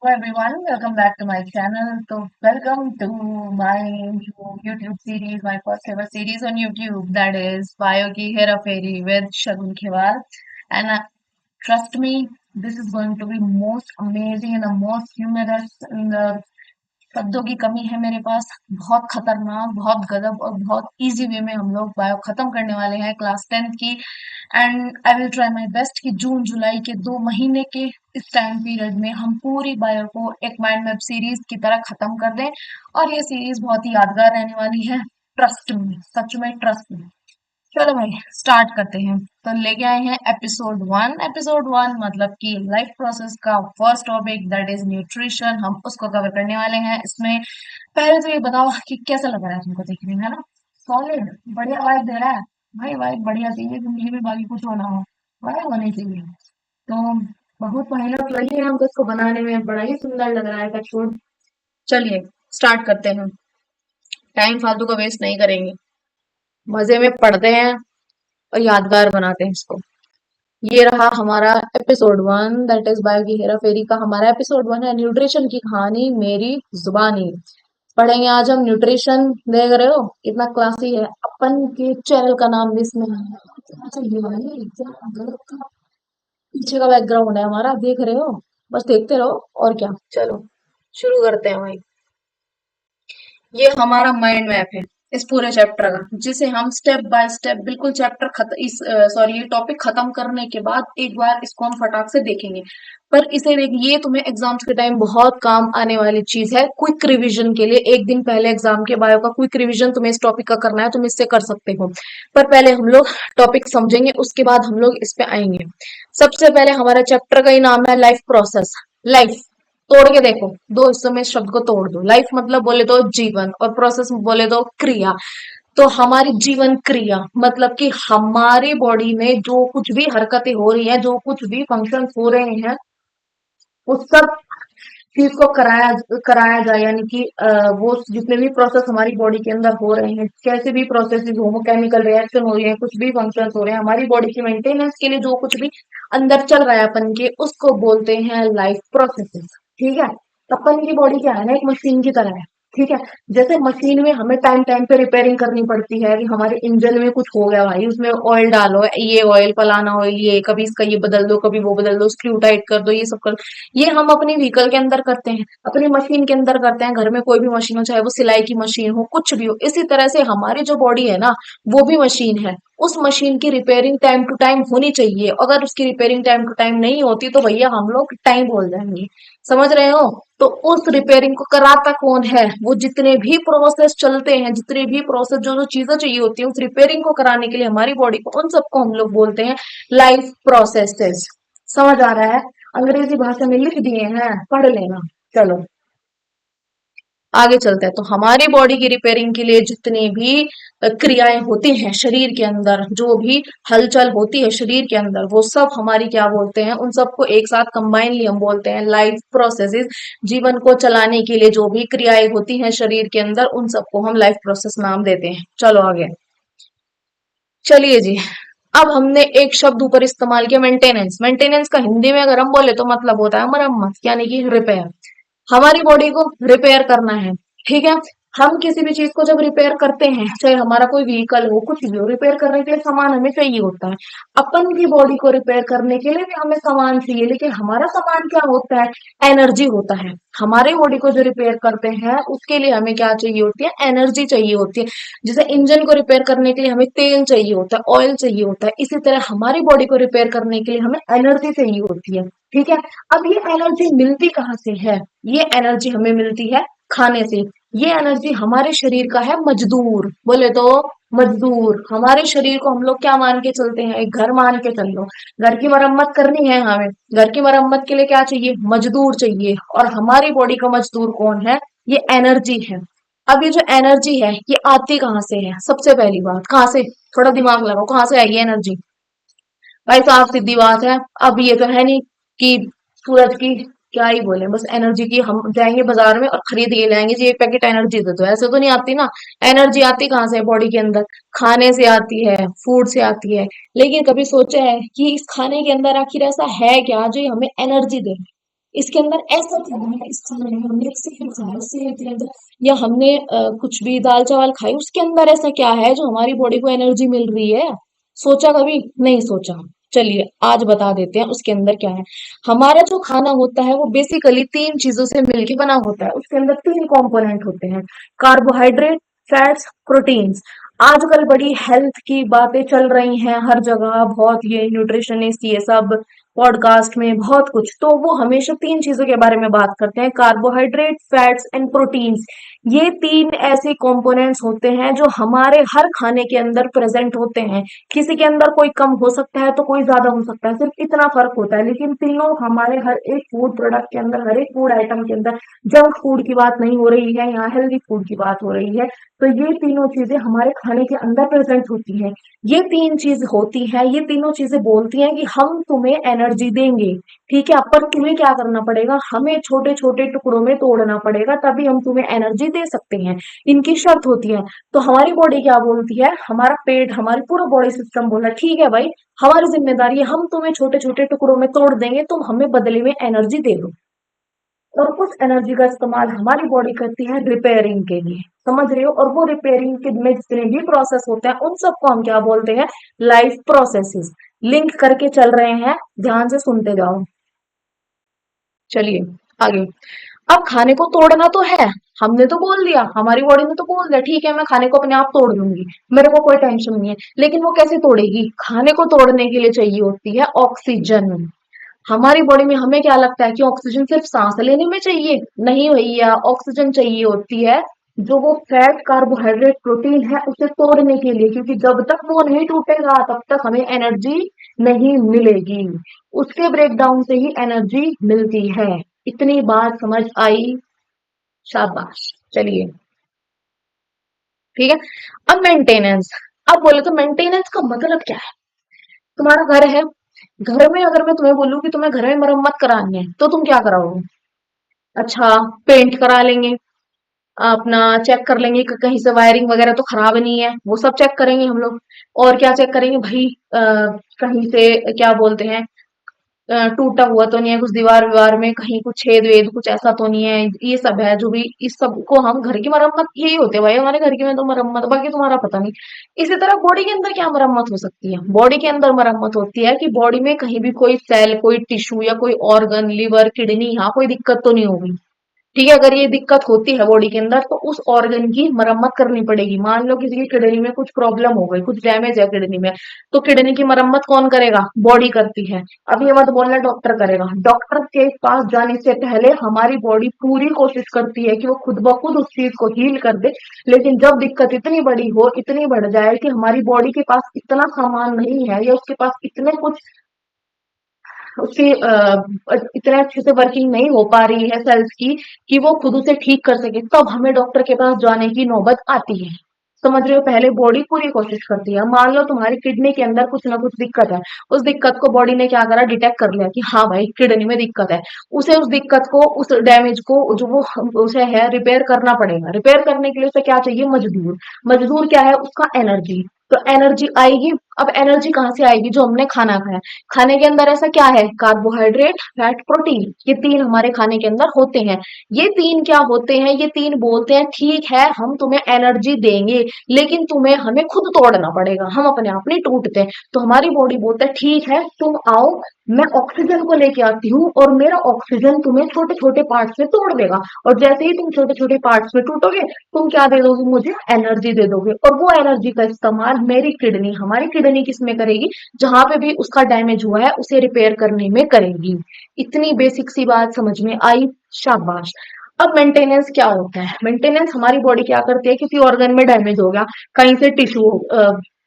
Hello everyone, welcome back to my channel. So welcome to my new YouTube series, my first ever series on YouTube, that is Bio Ki Hera Fairy with Shagun Khewar. And trust me, this is going to be most amazing and the most humorous and the शब्दों की कमी है मेरे पास। बहुत खतरनाक, बहुत गजब और बहुत इजी वे में हम लोग बायो खत्म करने वाले हैं क्लास 10th की। And I will try my best कि जून जुलाई के 2 महीने के इस टाइम पीरियड में हम पूरी बायो को एक माइंड मैप सीरीज की तरह खत्म कर दें। और ये सीरीज बहुत ही यादगार रहने वाली है। ट्रस्ट मी, सच में ट्रस्ट मी। चलो भाई स्टार्ट करते हैं। तो लेके आए हैं एपिसोड 1 मतलब कि लाइफ प्रोसेस का first topic, that is nutrition. हम उसको कवर करने वाले हैं इसमें। पहले तो ये बताओ कि कैसा लग रहा है तुमको देखने में, है ना? सॉलिड, बढ़िया वाइब दे रहा है। भाई वाइब बढ़िया चाहिए जिंदगी में, बाकी कुछ होना हो, वाइब होनी चाहिए। तो बहुत मेहनत लगी है हमको इसको बनाने में, बड़ा ही सुंदर लग रहा है टचवुड। चलिए स्टार्ट करते हैं। टाइम फालतू का वेस्ट नहीं करेंगे, मजे में पढ़ते हैं और यादगार बनाते हैं इसको। ये रहा हमारा एपिसोड 1, दैट इज बायो की हेरा फेरी का हमारा एपिसोड 1 है, न्यूट्रिशन की कहानी मेरी जुबानी। पढ़ेंगे आज हम न्यूट्रिशन। देख रहे हो कितना क्लासी है, अपन के चैनल का नाम भी इसमें है। अच्छा ये भाई क्या गलत का पीछे का बैकग्राउंड है हमारा, देख रहे हो? बस देखते रहो और क्या। चलो शुरू करते हैं भाई। ये हमारा माइंड मैप है इस पूरे चैप्टर का, जिसे हम स्टेप बाय स्टेप बिल्कुल चैप्टर इस सॉरी ये टॉपिक खत्म करने के बाद एक बार इसको हम फटाक से देखेंगे। पर इसे देख, ये तुम्हें एग्जाम्स के टाइम बहुत काम आने वाली चीज है। क्विक रिवीजन के लिए एक दिन पहले एग्जाम के बायो का क्विक रिवीजन तुम्हें इस टॉपिक का करना है, तुम इससे कर सकते हो। पर पहले हम लोग टॉपिक समझेंगे, उसके बाद हम लोग इस पे आएंगे। सबसे पहले हमारा चैप्टर का ही नाम है लाइफ प्रोसेस। लाइफ तोड़ के देखो, दो हिस्सों में इस शब्द को तोड़ दो। लाइफ मतलब बोले तो जीवन, और प्रोसेस बोले तो क्रिया। तो हमारी जीवन क्रिया मतलब कि हमारी बॉडी में जो कुछ भी हरकतें हो रही हैं, जो कुछ भी फंक्शन हो रहे हैं, उस सब चीज को कराया कराया जाए। यानी कि वो जितने भी प्रोसेस हमारी बॉडी के अंदर हो रहे हैं, कैसे भी प्रोसेस हो, केमिकल रिएक्शन हो रही है, कुछ भी फंक्शन हो रहे हैं हमारी बॉडी की मेंटेनेंस के लिए, जो कुछ भी अंदर चल रहा है अपन के, उसको बोलते हैं लाइफ प्रोसेसेस। ठीक है? तो अपन की बॉडी क्या है ना, एक मशीन की तरह है। ठीक है? जैसे मशीन में हमें टाइम टाइम पे रिपेयरिंग करनी पड़ती है कि हमारे इंजन में कुछ हो गया भाई, उसमें ऑयल डालो, ये ऑयल फलाना ऑयल, ये कभी इसका ये बदल दो, कभी वो बदल दो, स्क्रू टाइट कर दो, ये सब कर। ये हम अपनी व्हीकल के अंदर करते हैं, अपनी मशीन के अंदर करते हैं। घर में कोई भी मशीन हो, चाहे वो सिलाई की मशीन हो, कुछ भी हो, इसी तरह से हमारी जो बॉडी है ना, वो भी मशीन है। उस मशीन की रिपेयरिंग टाइम टू टाइम होनी चाहिए। अगर उसकी रिपेयरिंग टाइम टू टाइम नहीं होती तो भैया हम लोग टाइम बोल जाएंगे। समझ रहे हो? तो उस रिपेयरिंग को कराता कौन है? वो जितने भी प्रोसेस चलते हैं, जितने भी प्रोसेस, जो जो चीजें चाहिए होती है उस रिपेयरिंग को कराने के लिए हमारी बॉडी को, उन सबको हम लोग बोलते हैं लाइफ प्रोसेसेस। समझ आ रहा है? अंग्रेजी भाषा में लिख दिए हैं, पढ़ लेना। चलो आगे चलते हैं। तो हमारी बॉडी की रिपेयरिंग के लिए जितनी भी क्रियाएं होती हैं शरीर के अंदर, जो भी हलचल होती है शरीर के अंदर, वो सब हमारी क्या बोलते हैं, उन सबको एक साथ कंबाइनली हम बोलते हैं लाइफ प्रोसेसेस। जीवन को चलाने के लिए जो भी क्रियाएं होती हैं शरीर के अंदर, उन सबको हम लाइफ प्रोसेस नाम देते हैं। चलो आगे चलिए जी। अब हमने एक शब्द ऊपर इस्तेमाल किया, मेंटेनेंस। मेंटेनेंस का हिंदी में अगर हम बोले तो मतलब होता है मरम्मत, यानी कि रिपेयर। हमारी बॉडी को रिपेयर करना है। ठीक है? हम किसी भी चीज को जब रिपेयर करते हैं, चाहे हमारा कोई व्हीकल हो, कुछ भी हो, रिपेयर करने के लिए सामान हमें चाहिए होता है। अपन की बॉडी को रिपेयर करने के लिए भी हमें सामान चाहिए, लेकिन हमारा सामान क्या होता है? एनर्जी होता है। हमारे बॉडी को जो रिपेयर करते हैं उसके लिए हमें क्या चाहिए होती है? एनर्जी चाहिए होती है। जैसे इंजन को रिपेयर करने के लिए हमें तेल चाहिए होता है, ऑयल चाहिए होता है, इसी तरह हमारी बॉडी को रिपेयर करने के लिए हमें एनर्जी चाहिए होती है। ठीक है? अब ये एनर्जी मिलती कहाँ से है? ये एनर्जी हमें मिलती है खाने से। ये एनर्जी हमारे शरीर का है मजदूर, बोले तो मजदूर। हमारे शरीर को हम लोग क्या मान के चलते हैं? एक घर मान के चल लो। घर की मरम्मत करनी है हमें, घर की मरम्मत के लिए क्या चाहिए? मजदूर चाहिए। और हमारी बॉडी का मजदूर कौन है? ये एनर्जी है। अब ये जो एनर्जी है, ये आती कहाँ से है? सबसे पहली बात, कहाँ से? थोड़ा दिमाग लगाओ, कहाँ से आई एनर्जी? भाई साफ सीधी बात है। अब ये तो है नहीं कि सूरज की, क्या ही बोले, बस एनर्जी की हम जाएंगे बाजार में और खरीद के लाएंगे जी एक पैकेट एनर्जी दे दो, ऐसे तो नहीं आती ना। एनर्जी आती कहाँ से है बॉडी के अंदर? खाने से आती है, फूड से आती है। लेकिन कभी सोचा है कि इस खाने के अंदर आखिर ऐसा है क्या जो हमें एनर्जी दे? इसके अंदर ऐसा क्या है, इस खाने में हमने सेब खाया, सेब के अंदर, या हमने कुछ भी दाल चावल खाई, उसके अंदर ऐसा क्या है जो हमारी बॉडी को एनर्जी मिल रही है? सोचा कभी? नहीं सोचा। चलिए आज बता देते हैं उसके अंदर क्या है। हमारा जो खाना होता है वो बेसिकली तीन चीजों से मिलके बना होता है। उसके अंदर तीन कंपोनेंट होते हैं, कार्बोहाइड्रेट, फैट्स, प्रोटीन्स। आजकल बड़ी हेल्थ की बातें चल रही हैं हर जगह, बहुत ये न्यूट्रिशनिस्ट ये सब पॉडकास्ट में बहुत कुछ, तो वो हमेशा तीन चीजों के बारे में बात करते हैं, कार्बोहाइड्रेट, फैट्स एंड प्रोटीन्स। ये तीन ऐसे कंपोनेंट्स होते हैं जो हमारे हर खाने के अंदर प्रेजेंट होते हैं। किसी के अंदर कोई कम हो सकता है तो कोई ज्यादा हो सकता है, सिर्फ इतना फर्क होता है, लेकिन तीनों हमारे हर एक फूड प्रोडक्ट के अंदर, हर एक फूड आइटम के अंदर, जंक फूड की बात नहीं हो रही है, यहाँ हेल्दी फूड की बात हो रही है। तो ये तीनों चीजें हमारे खाने के अंदर प्रेजेंट होती हैं। ये तीन चीज होती है, ये तीनों चीजें बोलती हैं कि हम तुम्हें एनर्जी देंगे। ठीक है, पर तुम्हें क्या करना पड़ेगा, हमें छोटे छोटे टुकड़ों में तोड़ना पड़ेगा, तभी हम तुम्हें एनर्जी दे सकते हैं। इनकी शर्त होती है। तो हमारी बॉडी क्या बोलती है, हमारा पेट, हमारी पूरा बॉडी सिस्टम बोला ठीक है भाई, हमारी जिम्मेदारी है, हम तुम्हें छोटे छोटे टुकड़ों में तोड़ देंगे, तुम हमें बदले में एनर्जी दे दो। और उस एनर्जी का इस्तेमाल हमारी बॉडी करती है रिपेयरिंग के लिए, समझ रहे हो? और वो रिपेयरिंग के में जितने भी प्रोसेस होते हैं उन सबको हम क्या बोलते हैं, लाइफ प्रोसेसेस। लिंक करके चल रहे हैं, ध्यान से सुनते जाओ। चलिए आगे। अब खाने को तोड़ना तो है, हमने तो बोल दिया, हमारी बॉडी ने तो बोल दिया ठीक है मैं खाने को अपने आप तोड़ लूंगी, मेरे को कोई टेंशन नहीं है। लेकिन वो कैसे तोड़ेगी? खाने को तोड़ने के लिए चाहिए होती है ऑक्सीजन। हमारी बॉडी में हमें क्या लगता है कि ऑक्सीजन सिर्फ सांस लेने में चाहिए? नहीं भैया, ऑक्सीजन चाहिए होती है जो वो फैट, कार्बोहाइड्रेट, प्रोटीन है उसे तोड़ने के लिए, क्योंकि जब तक वो नहीं टूटेगा तब तक हमें एनर्जी नहीं मिलेगी। उसके ब्रेकडाउन से ही एनर्जी मिलती है। इतनी बात समझ आई? शाबाश। चलिए ठीक है। अब मेंटेनेंस। अब बोले तो मेंटेनेंस का मतलब क्या है? तुम्हारा घर है, घर में अगर मैं तुम्हें बोलूं कि तुम्हें घर में मरम्मत करानी है तो तुम क्या कराओगे? अच्छा, पेंट करा लेंगे, अपना चेक कर लेंगे कि कहीं से वायरिंग वगैरह तो खराब नहीं है, वो सब चेक करेंगे हम लोग। और क्या चेक करेंगे भाई, कहीं से क्या बोलते हैं, टूटा हुआ तो नहीं है कुछ, दीवार विवार में कहीं कुछ छेद वेद कुछ ऐसा तो नहीं है, ये सब है जो भी, इस सब को हम घर की मरम्मत, यही होते हैं भाई हमारे घर की में तो मरम्मत, बाकी तुम्हारा पता नहीं। इसी तरह बॉडी के अंदर क्या मरम्मत हो सकती है? बॉडी के अंदर मरम्मत होती है कि बॉडी में कहीं भी कोई सेल, कोई टिश्यू या कोई ऑर्गन, लिवर, किडनी, यहाँ कोई दिक्कत तो नहीं होगी। ठीक है, अगर ये दिक्कत होती है बॉडी के अंदर तो उस ऑर्गन की मरम्मत करनी पड़ेगी। मान लो किसी की किडनी में कुछ प्रॉब्लम हो गई, कुछ डैमेज है किडनी में, तो किडनी की मरम्मत कौन करेगा? बॉडी करती है। अब ये मत बोलना डॉक्टर करेगा, डॉक्टर के पास जाने से पहले हमारी बॉडी पूरी कोशिश करती है कि वो खुद ब खुद उस चीज को हील कर दे। लेकिन जब दिक्कत इतनी बड़ी हो, इतनी बढ़ जाए कि हमारी बॉडी के पास इतना सामान नहीं है या उसके पास इतने कुछ, उसकी इतने अच्छे से वर्किंग नहीं हो पा रही है सेल्स की कि वो खुद उसे ठीक कर सके, तब हमें डॉक्टर के पास जाने की नौबत आती है। समझ रहे हो? पहले बॉडी पूरी कोशिश करती है। मान लो तुम्हारी किडनी के अंदर कुछ ना कुछ दिक्कत है, उस दिक्कत को बॉडी ने क्या करा, डिटेक्ट कर लिया कि हाँ भाई किडनी में दिक्कत है। उसे उस दिक्कत को, उस डैमेज को जो वो उसे है रिपेयर करना पड़ेगा। रिपेयर करने के लिए उसे क्या चाहिए? मजदूर। मजदूर क्या है उसका? एनर्जी। तो एनर्जी आएगी। अब एनर्जी कहाँ से आएगी? जो हमने खाना खाया। खाने के अंदर ऐसा क्या है? कार्बोहाइड्रेट, फैट, प्रोटीन, ये तीन हमारे खाने के अंदर होते हैं। ये तीन क्या होते हैं? ये तीन बोलते हैं ठीक है हम तुम्हें एनर्जी देंगे, लेकिन तुम्हें हमें खुद तोड़ना पड़ेगा, हम अपने आप नहीं टूटते। तो हमारी बॉडी बोलता है ठीक है तुम आओ, मैं ऑक्सीजन को लेके आती हूँ और मेरा ऑक्सीजन तुम्हें छोटे छोटे पार्ट्स में तोड़ देगा। और जैसे ही तुम छोटे छोटे पार्ट्स में टूटोगे, तुम क्या दे दोगे मुझे? एनर्जी दे दोगे। और वो एनर्जी का इस्तेमाल मेरी किडनी, हमारी किडनी किस में करेगी? जहां पे भी उसका डैमेज हुआ है उसे रिपेयर करने में करेगी। इतनी बेसिक सी बात समझ में आई? शाबाश। अब मेंटेनेंस क्या होता है? मेंटेनेंस हमारी बॉडी क्या करती है, किसी ऑर्गन में डैमेज हो गया, कहीं से टिश्यू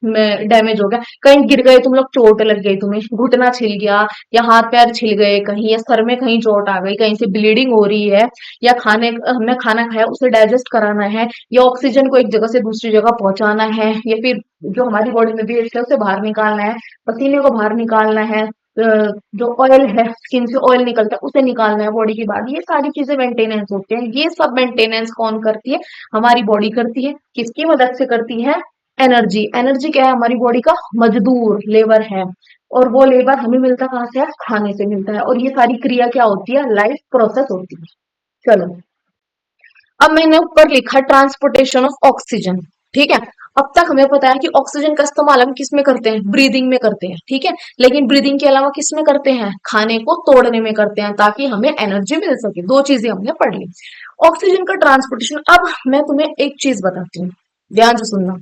में डैमेज हो गया, कहीं गिर गए तुम लोग, चोट लग गई, तुम्हें घुटना छिल गया या हाथ पैर छिल गए कहीं, या सर में कहीं चोट आ गई, कहीं से ब्लीडिंग हो रही है, या खाने हमने खाना खाया उसे डाइजेस्ट कराना है, या ऑक्सीजन को एक जगह से दूसरी जगह पहुंचाना है, या फिर जो हमारी बॉडी में वेस्ट है उसे बाहर निकालना है, पसीने को बाहर निकालना है, जो ऑयल है स्किन से ऑयल निकलता है उसे निकालना है बॉडी की बाहर, ये सारी चीजें मेंटेनेंस होती है। ये सब मेंटेनेंस कौन करती है? हमारी बॉडी करती है। किसकी मदद से करती है? एनर्जी। एनर्जी क्या है? हमारी बॉडी का मजदूर, लेबर है। और वो लेबर हमें मिलता कहाँ से है? खाने से मिलता है। और ये सारी क्रिया क्या होती है? लाइफ प्रोसेस होती है। चलो, अब मैंने ऊपर लिखा ट्रांसपोर्टेशन ऑफ ऑक्सीजन। ठीक है, अब तक हमें पता है कि ऑक्सीजन का इस्तेमाल हम किस में करते हैं? ब्रीदिंग में करते हैं। ठीक है, लेकिन ब्रीदिंग के अलावा किस में करते हैं? खाने को तोड़ने में करते हैं, ताकि हमें एनर्जी मिल सके। दो चीजें हमने पढ़ ली। ऑक्सीजन का ट्रांसपोर्टेशन। अब मैं तुम्हें एक चीज बताती हूँ, ध्यान से सुनना।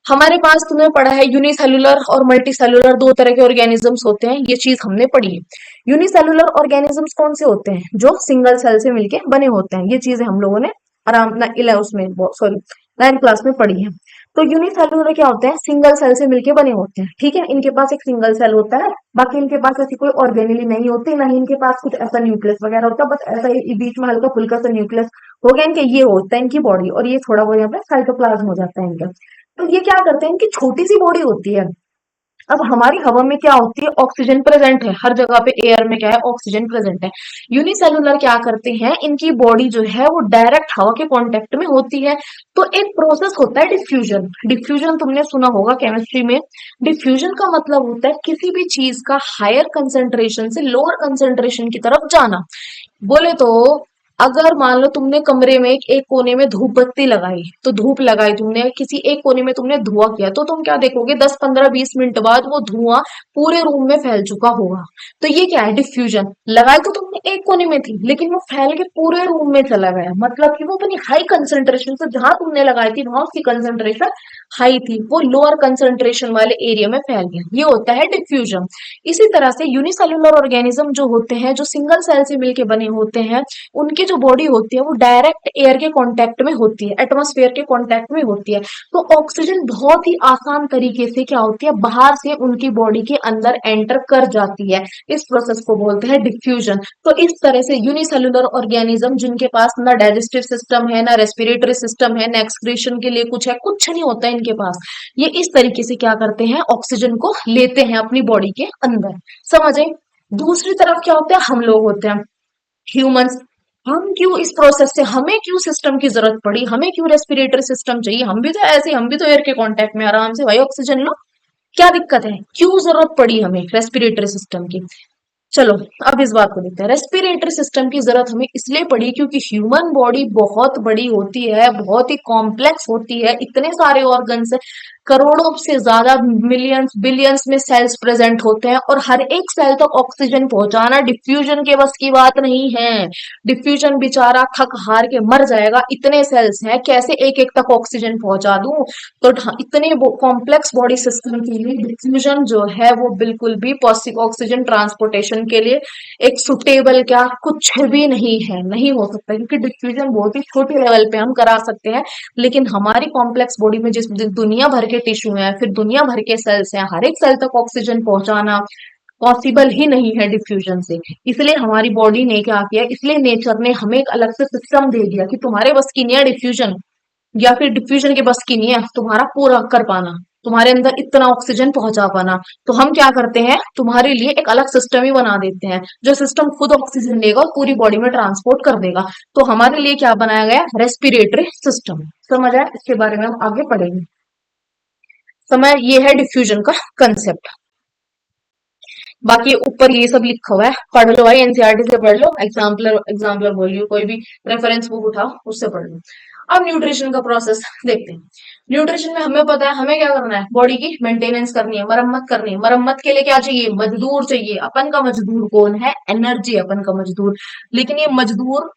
हमारे पास तुमने पढ़ा है यूनिसेलुलर और मल्टीसेलुलर दो तरह के ऑर्गेनिजम्स होते हैं, ये चीज हमने पढ़ी है। यूनिसेलुलर ऑर्गेनिजम्स कौन से होते हैं? जो सिंगल सेल से मिलके बने होते हैं। ये चीजें हम लोगों ने आराम ना इलेवन उसमें सॉरी 9th क्लास में पढ़ी है। तो यूनिसेलुलर क्या होते हैं? सिंगल सेल से मिलके बने होते हैं। ठीक है, इनके पास एक सिंगल सेल होता है, बाकी इनके पास ऐसी कोई ऑर्गेनेली नहीं होती, ना ही इनके पास कुछ ऐसा न्यूक्लियस वगैरह होता, बस ऐसा ही बीच में हल्का फुल्का सा न्यूक्लियस हो गया इनके, ये होता है इनकी बॉडी। और ये थोड़ा बहुत यहाँ पे साइटोप्लाज्म हो जाता है इनका। तो ये क्या करते हैं? इनकी छोटी सी बॉडी होती है। अब हमारी हवा में क्या होती है? ऑक्सीजन प्रेजेंट है हर जगह पे, एयर में क्या है? ऑक्सीजन प्रेजेंट है। यूनिसेलुलर क्या करते हैं? इनकी बॉडी जो है वो डायरेक्ट हवा के कांटेक्ट में होती है। तो एक प्रोसेस होता है डिफ्यूजन। डिफ्यूजन तुमने सुना होगा केमिस्ट्री में। डिफ्यूजन का मतलब होता है किसी भी चीज का हायर कंसेंट्रेशन से लोअर कंसेंट्रेशन की तरफ जाना। बोले तो अगर मान लो तुमने कमरे में एक कोने में धूप बत्ती लगाई, तो धूप लगाई तुमने, किसी एक कोने में तुमने धुआं किया, तो तुम क्या देखोगे? 10 15 20 मिनट बाद वो धुआं पूरे रूम में फैल चुका होगा। तो ये क्या है? डिफ्यूजन। लगाई तो तुमने एक कोने में थी, लेकिन वो फैल के पूरे रूम में चला गया, मतलब कि वो अपनी हाई कंसेंट्रेशन से, जहां तुमने लगाई थी वहां उसकी कंसेंट्रेशन हाई थी, वो लोअर कंसेंट्रेशन वाले एरिया में फैल गया। ये होता है डिफ्यूजन। इसी तरह से यूनिसेलुलर ऑर्गेनिज्म जो होते हैं, जो सिंगल सेल से मिलके बने होते हैं, उनकी जो बॉडी होती है वो डायरेक्ट एयर के कांटेक्ट में होती है, एटमॉस्फेयर के कांटेक्ट में होती है। तो ऑक्सीजन बहुत ही आसान तरीके से क्या होती है? बाहर से उनकी बॉडी के अंदर एंटर कर जाती है। इस प्रोसेस को बोलते हैं डिफ्यूजन। तो इस तरह से यूनिसेलुलर ऑर्गेनिज्म जिनके पास ना डाइजेस्टिव सिस्टम है, ना रेस्पिरेटरी सिस्टम है, ना एक्सक्रीशन के लिए कुछ है, कुछ नहीं होता है इनके पास, ये इस तरीके से क्या करते हैं? ऑक्सीजन को लेते हैं अपनी बॉडी के अंदर। समझे? दूसरी तरफ क्या होता है? हम लोग होते हैं ह्यूमंस। हम क्यों इस प्रोसेस से, हमें क्यों सिस्टम की जरूरत पड़ी? हमें क्यों रेस्पिरेटरी सिस्टम चाहिए? हम भी तो ऐसे, हम भी तो एयर के कांटेक्ट में आराम से भाई ऑक्सीजन लो, क्या दिक्कत है? क्यों जरूरत पड़ी हमें रेस्पिरेटरी सिस्टम की? चलो, अब इस बात को देखते हैं। रेस्पिरेटरी सिस्टम की जरूरत हमें इसलिए पड़ी क्योंकि ह्यूमन बॉडी बहुत बड़ी होती है, बहुत ही कॉम्प्लेक्स होती है, इतने सारे ऑर्गन्स है, करोड़ों से ज्यादा, मिलियंस बिलियंस में सेल्स प्रेजेंट होते हैं, और हर एक सेल तक ऑक्सीजन पहुंचाना डिफ्यूजन के बस की बात नहीं है। डिफ्यूजन बेचारा थक हार के मर जाएगा, इतने सेल्स हैं, कैसे एक एक तक ऑक्सीजन पहुंचा दूं? तो इतने कॉम्प्लेक्स बॉडी सिस्टम के लिए डिफ्यूजन जो है वो बिल्कुल भी पॉसिबल, ऑक्सीजन ट्रांसपोर्टेशन के लिए एक सुटेबल क्या कुछ भी नहीं है, नहीं हो सकता, क्योंकि डिफ्यूजन बहुत ही छोटे लेवल पे हम करा सकते हैं, लेकिन हमारी कॉम्प्लेक्स बॉडी में जिस दुनिया भर के टिश्यू है, फिर दुनिया भर के सेल्स हैं, हर एक सेल तक ऑक्सीजन पहुंचाना पॉसिबल ही नहीं है डिफ्यूजन से। इसलिए हमारी बॉडी ने क्या किया, इसलिए नेचर ने हमें एक अलग से सिस्टम दे दिया कि तुम्हारे बस की नहीं है डिफ्यूजन, या फिर डिफ्यूजन के बस की नहीं है तुम्हारा पूरा कर पाना, तुम्हारे अंदर इतना ऑक्सीजन पहुंचा पाना। तो हम क्या करते हैं? तुम्हारे लिए एक अलग सिस्टम ही बना देते हैं, जो सिस्टम खुद ऑक्सीजन लेगा और पूरी बॉडी में ट्रांसपोर्ट कर देगा। तो हमारे लिए क्या बनाया गया? Respiratory system. समझ आया? इसके बारे में हम आगे पढ़ेंगे। समझ? ये है डिफ्यूजन का कंसेप्ट। बाकी ऊपर ये सब लिखा हुआ है, पढ़ लो भाई, एनसीईआरटी से पढ़ लो, एग्जाम्पलर एग्जाम्पलर बोलियो, कोई भी रेफरेंस बुक उठाओ उससे पढ़ लो। अब न्यूट्रिशन का प्रोसेस देखते हैं। न्यूट्रिशन में हमें पता है हमें क्या करना है? बॉडी की मेंटेनेंस करनी है, मरम्मत करनी है। मरम्मत के लिए क्या चाहिए? मजदूर चाहिए। अपन का मजदूर कौन है? एनर्जी, अपन का मजदूर। लेकिन ये मजदूर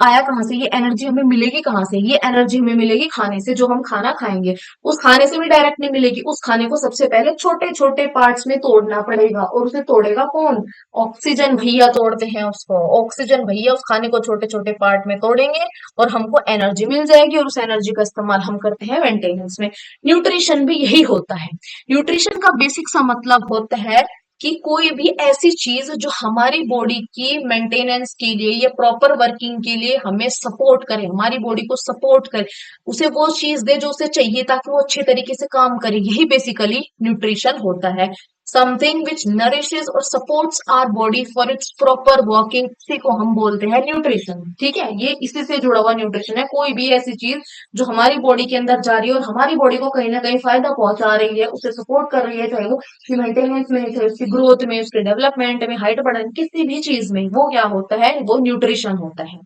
आया कहाँ से? ये एनर्जी हमें मिलेगी कहाँ से? ये एनर्जी हमें मिलेगी खाने से, जो हम खाना खाएंगे। उस खाने से भी डायरेक्ट नहीं मिलेगी, उस खाने को सबसे पहले छोटे छोटे पार्ट्स में तोड़ना पड़ेगा, और उसे तोड़ेगा कौन? ऑक्सीजन भैया तोड़ते हैं उसको। ऑक्सीजन भैया उस खाने को छोटे छोटे पार्ट में तोड़ेंगे, और हमको एनर्जी मिल जाएगी, और उस एनर्जी का इस्तेमाल हम करते हैं मेंटेनेंस में। न्यूट्रिशन भी यही होता है। न्यूट्रिशन का बेसिक सा मतलब होता है कि कोई भी ऐसी चीज जो हमारी बॉडी की मेंटेनेंस के लिए या प्रॉपर वर्किंग के लिए हमें सपोर्ट करे, हमारी बॉडी को सपोर्ट करे, उसे वो चीज दे जो उसे चाहिए, ताकि वो अच्छे तरीके से काम करे। यही बेसिकली न्यूट्रिशन होता है। समथिंग विच नरिशेस और supports our body for its proper working, इसी को हम बोलते हैं न्यूट्रिशन। ठीक है, ये इसी से जुड़ा हुआ न्यूट्रिशन है। कोई भी ऐसी चीज जो हमारी बॉडी के अंदर जा रही है और हमारी बॉडी को कहीं ना कहीं फायदा पहुंचा रही है, उसे सपोर्ट कर रही है, चाहे वो उसकी मेंटेनेंस में, चाहे उसकी ग्रोथ में, उसके डेवलपमेंट में, हाइट बढ़ाने, किसी भी चीज में, वो क्या होता है, वो न्यूट्रिशन होता है।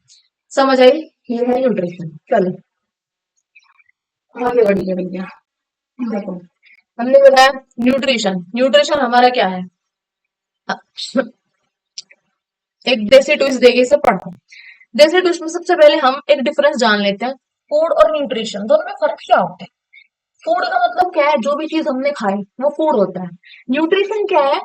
समझ आई? ये है न्यूट्रिशन। चलो आगे बढ़िए भैया। देखो, हमने बताया न्यूट्रिशन। न्यूट्रिशन हमारा क्या है? एक देसी ट्विस्ट देगी से पढ़ो। देसी ट्विस्ट में सबसे पहले हम एक डिफरेंस जान लेते हैं। फूड और न्यूट्रिशन दोनों में फर्क क्या होता है? फूड का मतलब क्या है? जो भी चीज हमने खाई वो फूड होता है। न्यूट्रिशन क्या है?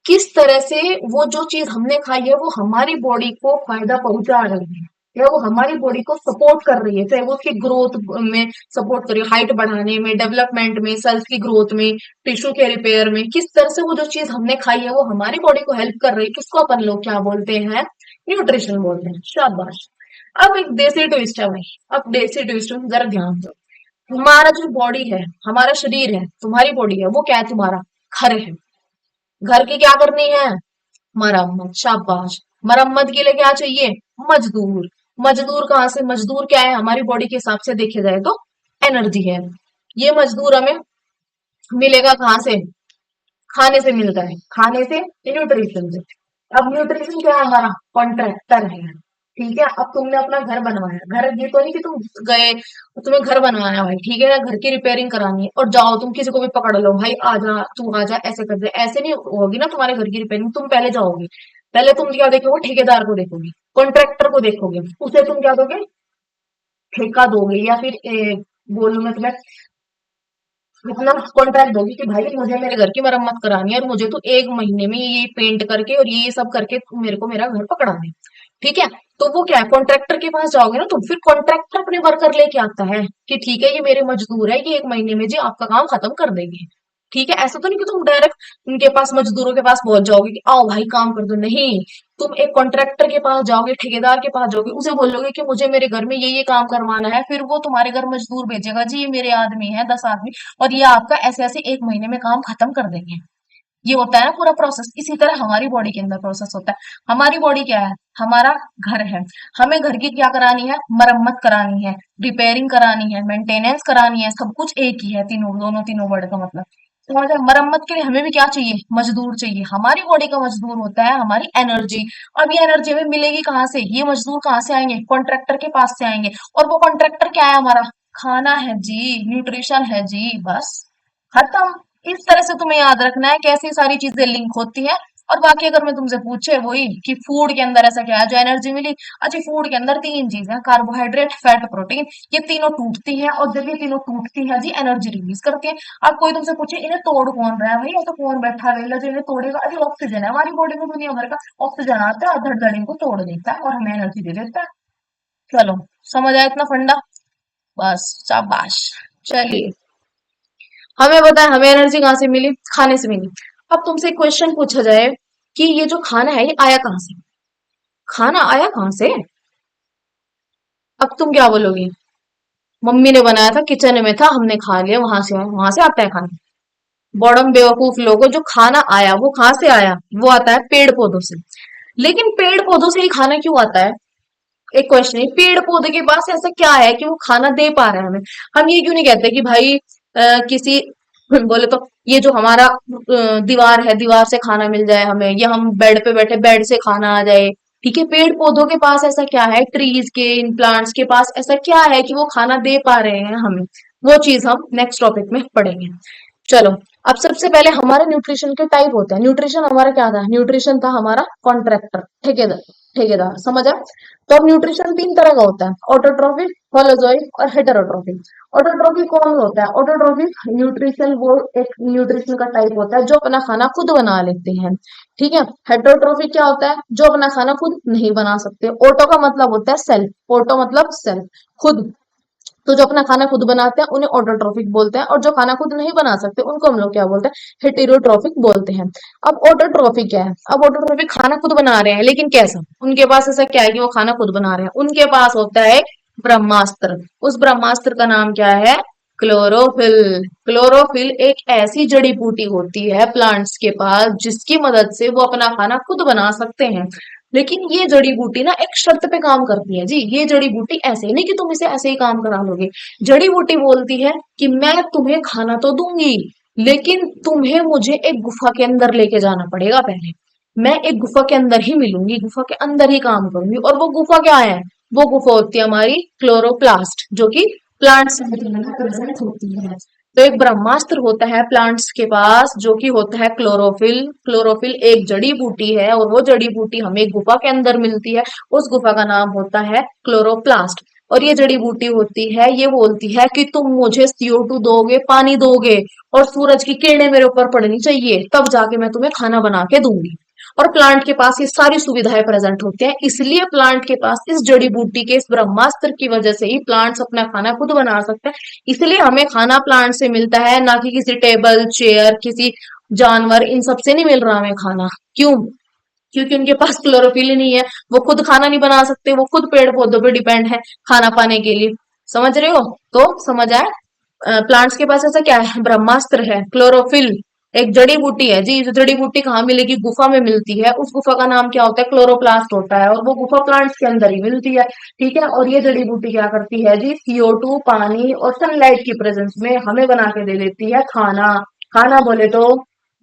किस तरह से वो जो चीज हमने खाई है वो हमारी बॉडी को फायदा पहुंचा रही है, या वो हमारी बॉडी को सपोर्ट कर रही है, चाहे वो उसकी ग्रोथ में सपोर्ट कर रही है, हाइट बढ़ाने में, डेवलपमेंट में, सेल्स की ग्रोथ में, टिश्यू के रिपेयर में, किस तरह से वो जो चीज हमने खाई है वो हमारी बॉडी को हेल्प कर रही है, किसको अपन लोग क्या बोलते हैं? न्यूट्रिशन बोलते हैं। शाबाश। अब एक देसी ट्विस्ट है भाई। अब देसी ट्विस्ट में जरा ध्यान दो। हमारा जो बॉडी है, हमारा शरीर है, तुम्हारी बॉडी है, वो क्या है? तुम्हारा घर है। घर की क्या करनी है? मरम्मत। शाबाश। मरम्मत के लिए क्या चाहिए? मजदूर। मजदूर कहाँ से? मजदूर क्या है हमारी बॉडी के हिसाब से देखे जाए तो? एनर्जी है। ये मजदूर हमें मिलेगा कहाँ से? खाने से मिलता है। खाने से, न्यूट्रिशन से। अब न्यूट्रिशन क्या है हमारा? कॉन्ट्रैक्टर है। ठीक है, अब तुमने अपना घर बनवाया। घर ये तो नहीं कि तुम गए, तुम्हें घर बनवाना भाई, ठीक है, घर की रिपेयरिंग करानी है और जाओ तुम किसी को भी पकड़ लो, भाई आ जा, तू आ जा, ऐसे कर दे। ऐसे नहीं होगी ना तुम्हारे घर की रिपेयरिंग। तुम पहले जाओगे, पहले तुम क्या देखोगे? ठेकेदार को देखोगे, कॉन्ट्रैक्टर को देखोगे, उसे तुम क्या दोगे? ठेका दोगे, या फिर बोलूं मैं तुम्हें, अपना कॉन्ट्रैक्ट दोगे कि भाई मुझे मेरे घर की मरम्मत करानी है और मुझे तो 1 महीने में ये पेंट करके और ये सब करके तू मेरे को मेरा घर पकड़ा दे। ठीक है, तो वो क्या है? कॉन्ट्रैक्टर के पास जाओगे ना तुम, फिर कॉन्ट्रैक्टर अपने वर्कर लेके आता है कि ठीक है ये मेरे मजदूर है, ये 1 महीने में जी आपका काम खत्म कर देंगे। ठीक है, ऐसा तो नहीं कि तुम डायरेक्ट उनके पास, मजदूरों के पास पहुंच जाओगे कि आओ भाई काम कर दो। नहीं, तुम एक कॉन्ट्रैक्टर के पास जाओगे, ठेकेदार के पास जाओगे, उसे बोलोगे कि मुझे मेरे घर में ये काम करवाना है, फिर वो तुम्हारे घर मजदूर भेजेगा, जी ये मेरे आदमी है, 10 आदमी, और ये आपका ऐसे ऐसे 1 महीने में काम खत्म कर देंगे। ये होता है ना पूरा प्रोसेस। इसी तरह हमारी बॉडी के अंदर प्रोसेस होता है। हमारी बॉडी क्या है? हमारा घर है। हमें घर की क्या करानी है? मरम्मत करानी है, रिपेयरिंग करानी है, मेंटेनेंस करानी है, सब कुछ एक ही है। तीनों, दोनों तीनों वर्ड का मतलब समझ आया? मरम्मत के लिए हमें भी क्या चाहिए? मजदूर चाहिए। हमारी बॉडी का मजदूर होता है हमारी एनर्जी। अब ये एनर्जी हमें मिलेगी कहाँ से? ये मजदूर कहाँ से आएंगे? कॉन्ट्रैक्टर के पास से आएंगे। और वो कॉन्ट्रैक्टर क्या है हमारा? खाना है जी, न्यूट्रिशन है जी, बस खत्म। इस तरह से तुम्हें याद रखना है कैसी सारी चीजें लिंक होती हैं। और बाकी अगर मैं तुमसे पूछे वही कि फूड के अंदर ऐसा क्या है जो एनर्जी मिली? अच्छा, फूड के अंदर 3 चीजें, कार्बोहाइड्रेट, फैट, प्रोटीन। ये तीनों टूटती हैं और जब ये तीनों टूटती हैं जी एनर्जी रिलीज करती है। अब कोई तुमसे पूछे इन्हें तोड़ कौन रहा है? भाई ये तो कौन बैठा है जो इन्हें तोड़ेगा? अरे ऑक्सीजन है हमारी बॉडी में, दुनिया भर का ऑक्सीजन आता है और धड़ धड़ इनको तोड़ देता है और हमें एनर्जी दे देता है। चलो, समझ आया इतना फंडा? बस, शाबाश। चलिए, हमें पता है हमें एनर्जी कहाँ से मिली? खाने से मिली। अब तुमसे एक क्वेश्चन पूछा जाए कि ये जो खाना है ये आया कहाँ से? खाना आया कहाँ से? अब तुम क्या बोलोगे? मम्मी ने बनाया था, किचन में था, हमने खा लिया, वहां से आया। वहां से आता है खाना? बड़म बेवकूफ लोगो, जो खाना आया वो कहाँ से आया? वो आता है पेड़ पौधों से। लेकिन पेड़ पौधों से ही खाना क्यों आता है? एक क्वेश्चन है, पेड़ पौधे के पास ऐसा क्या है कि वो खाना दे पा रहे हैं हमें? हम ये क्यों नहीं कहते कि भाई किसी बोले तो ये जो हमारा दीवार है, दीवार से खाना मिल जाए हमें, या हम बेड पे बैठे बेड से खाना आ जाए। ठीक है, पेड़ पौधों के पास ऐसा क्या है, ट्रीज के, इन प्लांट्स के पास ऐसा क्या है कि वो खाना दे पा रहे हैं हमें? वो चीज हम नेक्स्ट टॉपिक में पढ़ेंगे। चलो, अब सबसे पहले हमारे न्यूट्रिशन के टाइप होते हैं। न्यूट्रिशन हमारा क्या था? न्यूट्रिशन था हमारा कॉन्ट्रैक्टर, ठेकेदार। ठेकेदार, समझ आ? तो अब न्यूट्रिशन 3 तरह का होता है, ऑटोट्रॉफिक, होलोजोइक और हेटेरोट्रॉफिक। ऑटोट्रॉफिक कौन होता है? ऑटोट्रॉफिक न्यूट्रिशन वो एक न्यूट्रिशन का टाइप होता है जो अपना खाना खुद बना लेते हैं। ठीक है। हेटेरोट्रॉफिक क्या होता है? जो अपना खाना खुद नहीं बना सकते। ऑटो का मतलब होता है सेल्फ, ऑटो मतलब सेल्फ, खुद। तो जो अपना खाना खुद बनाते हैं उन्हें ऑटोट्रॉफिक बोलते हैं, और जो खाना खुद नहीं बना सकते उनको हम लोग क्या बोलते हैं? हेटेरोट्रॉफिक बोलते हैं। अब ऑटोट्रॉफिक क्या है? अब ऑटोट्रॉफिक खाना खुद बना रहे हैं, लेकिन कैसा? उनके पास ऐसा क्या है कि वो खाना खुद बना रहे हैं? उनके पास होता है ब्रह्मास्त्र। उस ब्रह्मास्त्र का नाम क्या है? क्लोरोफिल। क्लोरोफिल एक ऐसी जड़ी बूटी होती है प्लांट्स के पास जिसकी मदद से वो अपना खाना खुद बना सकते हैं। लेकिन ये जड़ी बूटी ना एक शर्त पे काम करती है जी। ये जड़ी बूटी ऐसे ही नहीं कि तुम इसे ऐसे ही काम करा लोगे। जड़ी बूटी बोलती है कि मैं तुम्हें खाना तो दूंगी, लेकिन तुम्हें मुझे एक गुफा के अंदर लेके जाना पड़ेगा पहले। मैं एक गुफा के अंदर ही मिलूंगी, गुफा के अंदर ही काम करूंगी। और वो गुफा क्या है? वो गुफा होती है हमारी क्लोरोप्लास्ट, जो कि प्लांट्स में प्रेजेंट होती है। तो एक ब्रह्मास्त्र होता है प्लांट्स के पास जो कि होता है क्लोरोफिल। क्लोरोफिल एक जड़ी बूटी है और वो जड़ी बूटी हमें गुफा के अंदर मिलती है। उस गुफा का नाम होता है क्लोरोप्लास्ट। और ये जड़ी बूटी होती है, ये बोलती है कि तुम मुझे CO2 दोगे, पानी दोगे, और सूरज की किरणें मेरे ऊपर पड़नी चाहिए, तब जाके मैं तुम्हें खाना बना के दूंगी। और प्लांट के पास ये सारी सुविधाएं प्रेजेंट होती हैं, इसलिए प्लांट के पास इस जड़ी बूटी के इस ब्रह्मास्त्र की वजह से ही प्लांट्स अपना खाना खुद बना सकते हैं। इसलिए हमें खाना प्लांट से मिलता है, ना कि किसी टेबल चेयर, किसी जानवर, इन सब से नहीं मिल रहा हमें खाना। क्यों? क्योंकि उनके पास क्लोरोफिल ही नहीं है। वो खुद खाना नहीं बना सकते, वो खुद पेड़ पौधों पे डिपेंड है खाना पाने के लिए। समझ रहे हो? तो समझ आए? प्लांट्स के पास ऐसा क्या है? ब्रह्मास्त्र है, क्लोरोफिल एक जड़ी बूटी है जी। जो जड़ी बूटी कहाँ मिलेगी? गुफा में मिलती है। उस गुफा का नाम क्या होता है? क्लोरोप्लास्ट होता है। और वो गुफा प्लांट्स के अंदर ही मिलती है। ठीक है। और ये जड़ी बूटी क्या करती है जी? CO2, पानी और सनलाइट की प्रेजेंस में हमें बना के दे देती है खाना। खाना बोले तो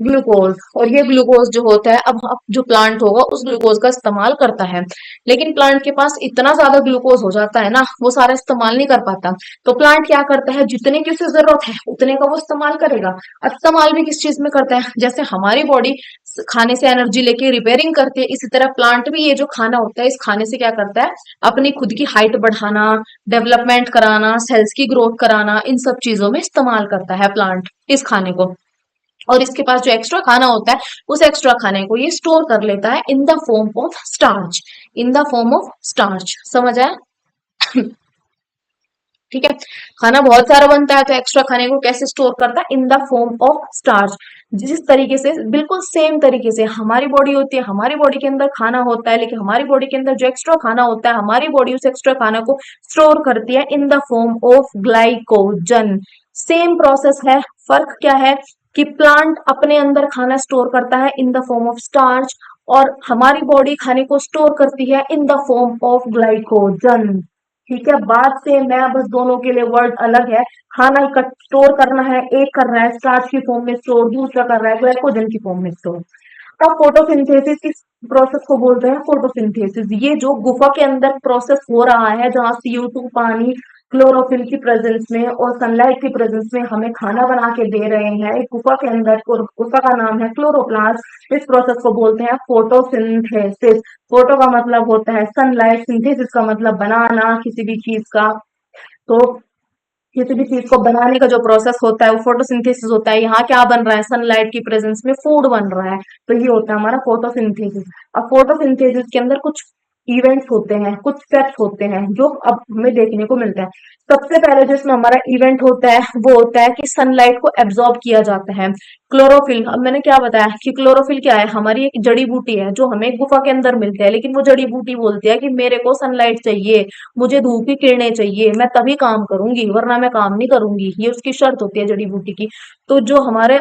ग्लूकोज। और ये ग्लूकोज जो होता है, अब जो प्लांट होगा उस ग्लूकोज का इस्तेमाल करता है। लेकिन प्लांट के पास इतना ज्यादा ग्लूकोज हो जाता है ना, वो सारा इस्तेमाल नहीं कर पाता। तो प्लांट क्या करता है? जितने की उसे जरूरत है उतने का वो इस्तेमाल करेगा। इस्तेमाल भी किस चीज में करता है? जैसे हमारी बॉडी खाने से एनर्जी लेके रिपेयरिंग करती है, इसी तरह प्लांट भी ये जो खाना होता है इस खाने से क्या करता है? अपनी खुद की हाइट बढ़ाना, डेवलपमेंट कराना, सेल्स की ग्रोथ कराना, इन सब चीजों में इस्तेमाल करता है प्लांट इस खाने को। और इसके पास जो एक्स्ट्रा खाना होता है उस एक्स्ट्रा खाने को ये स्टोर कर लेता है in the form of starch. In the form of starch. समझ आया? ठीक है। खाना बहुत सारा बनता है तो एक्स्ट्रा खाने को कैसे स्टोर करता है? In the form of starch. जिस तरीके से, बिल्कुल सेम तरीके से हमारी बॉडी होती है, हमारी बॉडी के अंदर खाना होता है, लेकिन हमारी बॉडी के अंदर जो एक्स्ट्रा खाना होता है हमारी बॉडी उस एक्स्ट्रा खाना को स्टोर करती है in the form of glycogen. Same process है। फर्क क्या है? कि प्लांट अपने अंदर खाना स्टोर करता है in the form of starch, और हमारी बॉडी खाने को स्टोर करती है in the form of glycogen. ठीक है। बात सेम है, बस दोनों के लिए वर्ड अलग है। खाना स्टोर करना है, एक कर रहा है स्टार्च की फॉर्म में स्टोर, दूसरा कर रहा है ग्लाइकोजन की फॉर्म में स्टोर। अब फोटोसिंथेसिस किस प्रोसेस को बोलते हैं? फोटोसिंथेसिस। ये जो गुफा के अंदर प्रोसेस हो रहा है जहाँ CO2, पानी, क्लोरोफिल की प्रेजेंस में और सनलाइट की प्रेजेंस में हमें खाना बना के दे रहे हैं एक गुफा के अंदर, और गुफा का नाम है क्लोरोप्लास्ट। इस प्रोसेस को बोलते हैं फोटोसिंथेसिस। फोटो का मतलब होता है सनलाइट, सिंथेसिस का मतलब बनाना किसी भी चीज का। तो किसी भी चीज को बनाने का जो प्रोसेस होता है वो फोटोसिंथेसिस होता है। यहाँ क्या बन रहा है? सनलाइट की प्रेजेंस में फूड बन रहा है। तो ये होता है हमारा फोटोसिंथेसिस। अब फोटोसिंथेसिस के अंदर कुछ इवेंट्स होते हैं, कुछ स्टेप्स होते हैं जो अब हमें देखने को मिलता है। सबसे पहले जो इसमें हमारा इवेंट होता है वो होता है कि सनलाइट को एब्जॉर्ब किया जाता है। क्लोरोफिल, अब मैंने क्या बताया कि क्लोरोफिल क्या है? हमारी एक जड़ी बूटी है जो हमें गुफा के अंदर मिलती है, लेकिन वो जड़ी बूटी बोलती है कि मेरे को सनलाइट चाहिए, मुझे धूप की किरणें चाहिए, मैं तभी काम करूंगी वरना मैं काम नहीं करूंगी। ये उसकी शर्त होती है जड़ी बूटी की। तो जो हमारे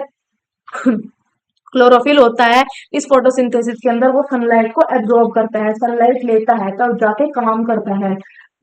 क्लोरोफिल होता है इस फोटोसिंथेसिस के अंदर, वो सनलाइट को एब्जॉर्ब करता है, सनलाइट लेता है, तब जाके काम करता है।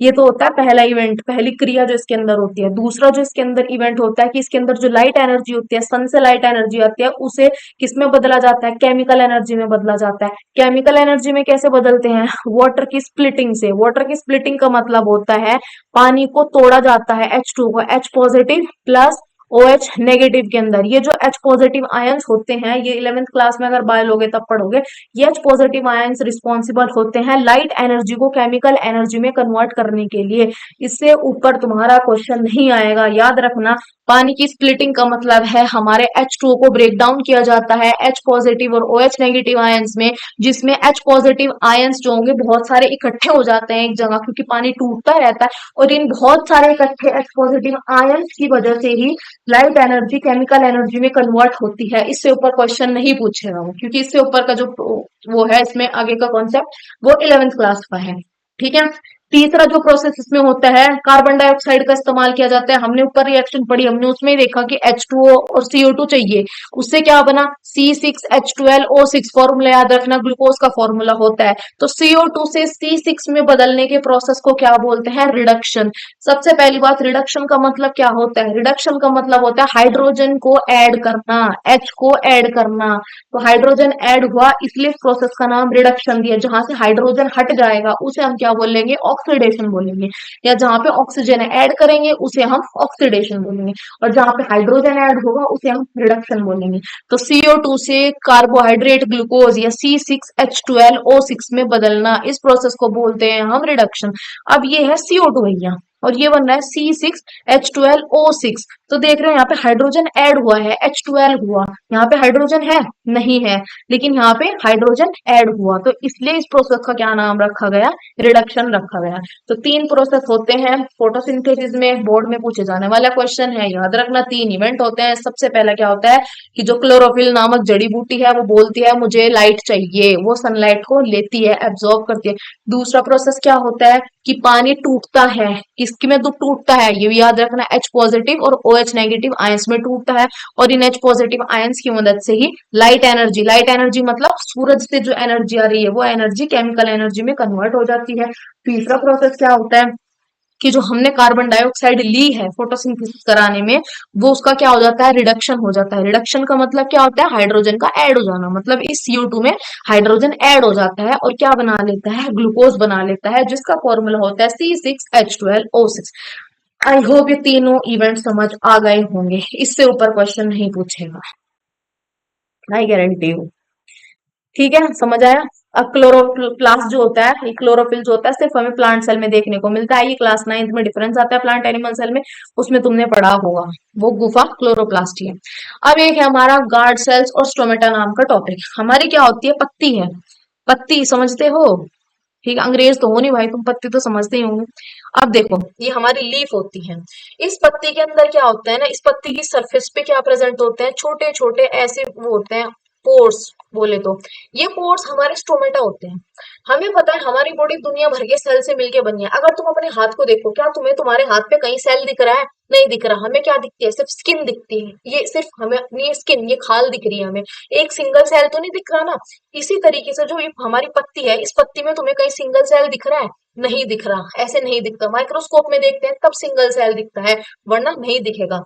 ये तो होता है पहला इवेंट, पहली क्रिया जो इसके अंदर होती है। दूसरा जो इसके अंदर इवेंट होता है कि इसके अंदर जो लाइट एनर्जी होती है, सन से लाइट एनर्जी आती है, उसे किसमें बदला जाता है? केमिकल एनर्जी में बदला जाता है। केमिकल एनर्जी में कैसे बदलते हैं? वाटर की स्प्लिटिंग से। वाटर की स्प्लिटिंग का मतलब होता है पानी को तोड़ा जाता है, H2 को, H positive plus OH negative के अंदर। ये जो H पॉजिटिव आयंस होते हैं, ये 11th क्लास में अगर बाय लोगे तब पढ़ोगे। ये H पॉजिटिव आयंस रिस्पॉन्सिबल होते हैं लाइट एनर्जी को केमिकल एनर्जी में कन्वर्ट करने के लिए। इससे ऊपर तुम्हारा क्वेश्चन नहीं आएगा, याद रखना। पानी की स्प्लिटिंग का मतलब है हमारे H2O को ब्रेक डाउन किया जाता है H पॉजिटिव और OH नेगेटिव आयंस में, जिसमें H पॉजिटिव आयंस जो होंगे बहुत सारे इकट्ठे हो जाते हैं एक जगह, क्योंकि पानी टूटता रहता है। और इन बहुत सारे इकट्ठे H पॉजिटिव आयंस की वजह से ही लाइट एनर्जी केमिकल एनर्जी में कन्वर्ट होती है। इससे ऊपर क्वेश्चन नहीं पूछेगा वो, क्योंकि इससे ऊपर का जो वो है इसमें आगे का कॉन्सेप्ट वो 11th क्लास का है। ठीक है। तीसरा जो प्रोसेस इसमें होता है, कार्बन डाइऑक्साइड का इस्तेमाल किया जाता है। हमने ऊपर रिएक्शन पढ़ी, हमने उसमें ही देखा कि H2O और CO2 चाहिए, उससे क्या बना, C6H12O6, फॉर्मूला याद रखना, ग्लूकोज का फॉर्मूला होता है। तो CO2 से C6 में बदलने के प्रोसेस को क्या बोलते हैं, रिडक्शन। सबसे पहली बात, रिडक्शन का मतलब क्या होता है, रिडक्शन का मतलब होता है हाइड्रोजन को ऐड करना, H को ऐड करना। तो हाइड्रोजन ऐड हुआ, इसलिए इस प्रोसेस का नाम रिडक्शन दिया। जहां से हाइड्रोजन हट जाएगा उसे हम क्या बोलेंगे, ऑक्सीडेशन बोलेंगे। या जहां पे ऑक्सीजन ऐड करेंगे उसे हम ऑक्सीडेशन बोलेंगे, और जहां पे हाइड्रोजन ऐड होगा उसे हम रिडक्शन बोलेंगे। तो CO2 से कार्बोहाइड्रेट ग्लूकोज या C6H12O6 में बदलना, इस प्रोसेस को बोलते हैं हम रिडक्शन। अब ये है CO2 भैया, और ये बन रहा है C6H12O6। तो देख रहे हो यहाँ पे हाइड्रोजन ऐड हुआ है, H12 हुआ, यहाँ पे हाइड्रोजन है नहीं है, लेकिन यहाँ पे हाइड्रोजन ऐड हुआ, तो इसलिए इस प्रोसेस का क्या नाम रखा गया, रिडक्शन रखा गया। तो तीन प्रोसेस होते हैं फोटोसिंथेसिस में, बोर्ड में पूछे जाने वाला क्वेश्चन है, याद रखना। तीन इवेंट होते हैं। सबसे पहला क्या होता है कि जो क्लोरोफिल नामक जड़ी बूटी है वो बोलती है मुझे लाइट चाहिए, वो सनलाइट को लेती है, एब्जॉर्ब करती है। दूसरा प्रोसेस क्या होता है कि पानी टूटता है, किसकी में तो टूटता है, ये भी याद रखना, H पॉजिटिव और OH नेगेटिव आयंस में टूटता है, और इन H पॉजिटिव आयंस की मदद से ही लाइट एनर्जी मतलब सूरज से जो एनर्जी आ रही है वो एनर्जी केमिकल एनर्जी में कन्वर्ट हो जाती है। तीसरा प्रोसेस क्या होता है कि जो हमने कार्बन डाइऑक्साइड ली है फोटोसिंथेसिस कराने में, वो उसका क्या हो जाता है, रिडक्शन हो जाता है। रिडक्शन का मतलब क्या होता है, हाइड्रोजन का ऐड हो जाना, मतलब इस CO2 में हाइड्रोजन ऐड हो जाता है और क्या बना लेता है, ग्लूकोज बना लेता है, जिसका फॉर्मूला होता है C6H12O6। आई होप ये तीनों इवेंट समझ आ गए होंगे, इससे ऊपर क्वेश्चन नहीं पूछेगा, आई गारंटी हूँ। ठीक है, समझ आया। अब क्लोरोप्लास्ट जो होता है, ये क्लोरोफिल जो होता है सिर्फ हमें प्लांट सेल में देखने को मिलता है। ये क्लास 9th में डिफरेंस आता है प्लांट एनिमल सेल में, उसमें तुमने पढ़ा होगा, वो गुफा क्लोरोप्लास्ट ही है। अब एक है हमारा गार्ड सेल्स और स्टोमेटा नाम का टॉपिक। हमारी क्या होती है, पत्ती है, पत्ती समझते हो, ठीक है, अंग्रेज तो हो नहीं भाई, तुम पत्ती तो समझते ही होंगे। अब देखो, ये हमारी लीफ होती है, इस पत्ती के अंदर क्या होता है ना, इस पत्ती की सरफेस पे क्या प्रेजेंट होते हैं, छोटे छोटे ऐसे वो होते हैं, पोर्स बोले तो, ये पोर्स हमारे स्टोमेटा होते हैं। हमें पता है हमारी बॉडी दुनिया भर के सेल से मिलके बनी है। अगर तुम अपने हाथ को देखो, क्या तुम्हें तुम्हारे हाथ पे कहीं सेल दिख रहा है, नहीं दिख रहा। हमें क्या दिखती है, सिर्फ स्किन दिखती है, ये सिर्फ हमें अपनी स्किन, ये खाल दिख रही है हमें, एक सिंगल सेल तो नहीं दिख रहा ना। इसी तरीके से जो ये हमारी पत्ती है, इस पत्ती में तुम्हें कहीं सिंगल सेल दिख रहा है, नहीं दिख रहा, ऐसे नहीं दिखता। माइक्रोस्कोप में देखते हैं तब सिंगल सेल दिखता है, वरना नहीं दिखेगा।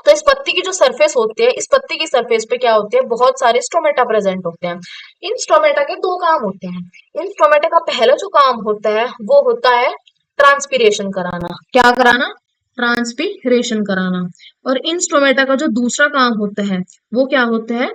तो इस पत्ती की जो सरफेस होती है, इस पत्ती की सरफेस पे क्या होते हैं, बहुत सारे स्टोमेटा प्रेजेंट होते हैं। इन स्टोमेटा के दो काम होते हैं। इन स्टोमेटा का पहला जो काम होता है वो होता है ट्रांसपीरेशन कराना। क्या कराना, ट्रांसपीरेशन कराना। और इन स्टोमेटा का जो दूसरा काम होता है वो क्या होता है,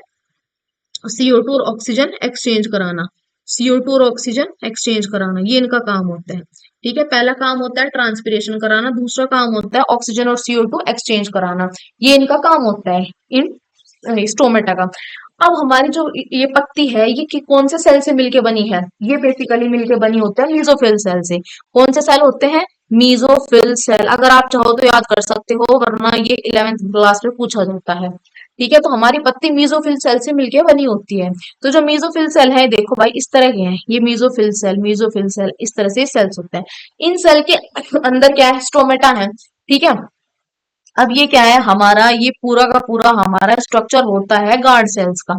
CO2 और ऑक्सीजन एक्सचेंज कराना। CO2 और ऑक्सीजन एक्सचेंज कराना, ये इनका काम होता है। ठीक है, पहला काम होता है ट्रांसपीरेशन कराना, दूसरा काम होता है ऑक्सीजन और CO2 एक्सचेंज कराना, ये इनका काम होता है इन स्टोमेटा का। अब हमारी जो ये पत्ती है, ये कौन से सेल से मिलके बनी है, ये बेसिकली मिलके बनी होता है मीजोफिल सेल से। कौन से सेल होते हैं, मीजोफिल सेल। अगर आप चाहो तो याद कर सकते हो, वरना ये 11th क्लास में पूछा जाता है। ठीक है, तो हमारी पत्ती मीजोफिल सेल से मिलके बनी होती है। तो जो मीजोफिल सेल है, देखो भाई इस तरह के हैं, ये मीजोफिल सेल इस तरह से सेल्स होते हैं। इन सेल के अंदर क्या है, स्टोमेटा है। ठीक है, अब ये क्या है हमारा, ये पूरा का पूरा हमारा स्ट्रक्चर होता है गार्ड सेल्स का।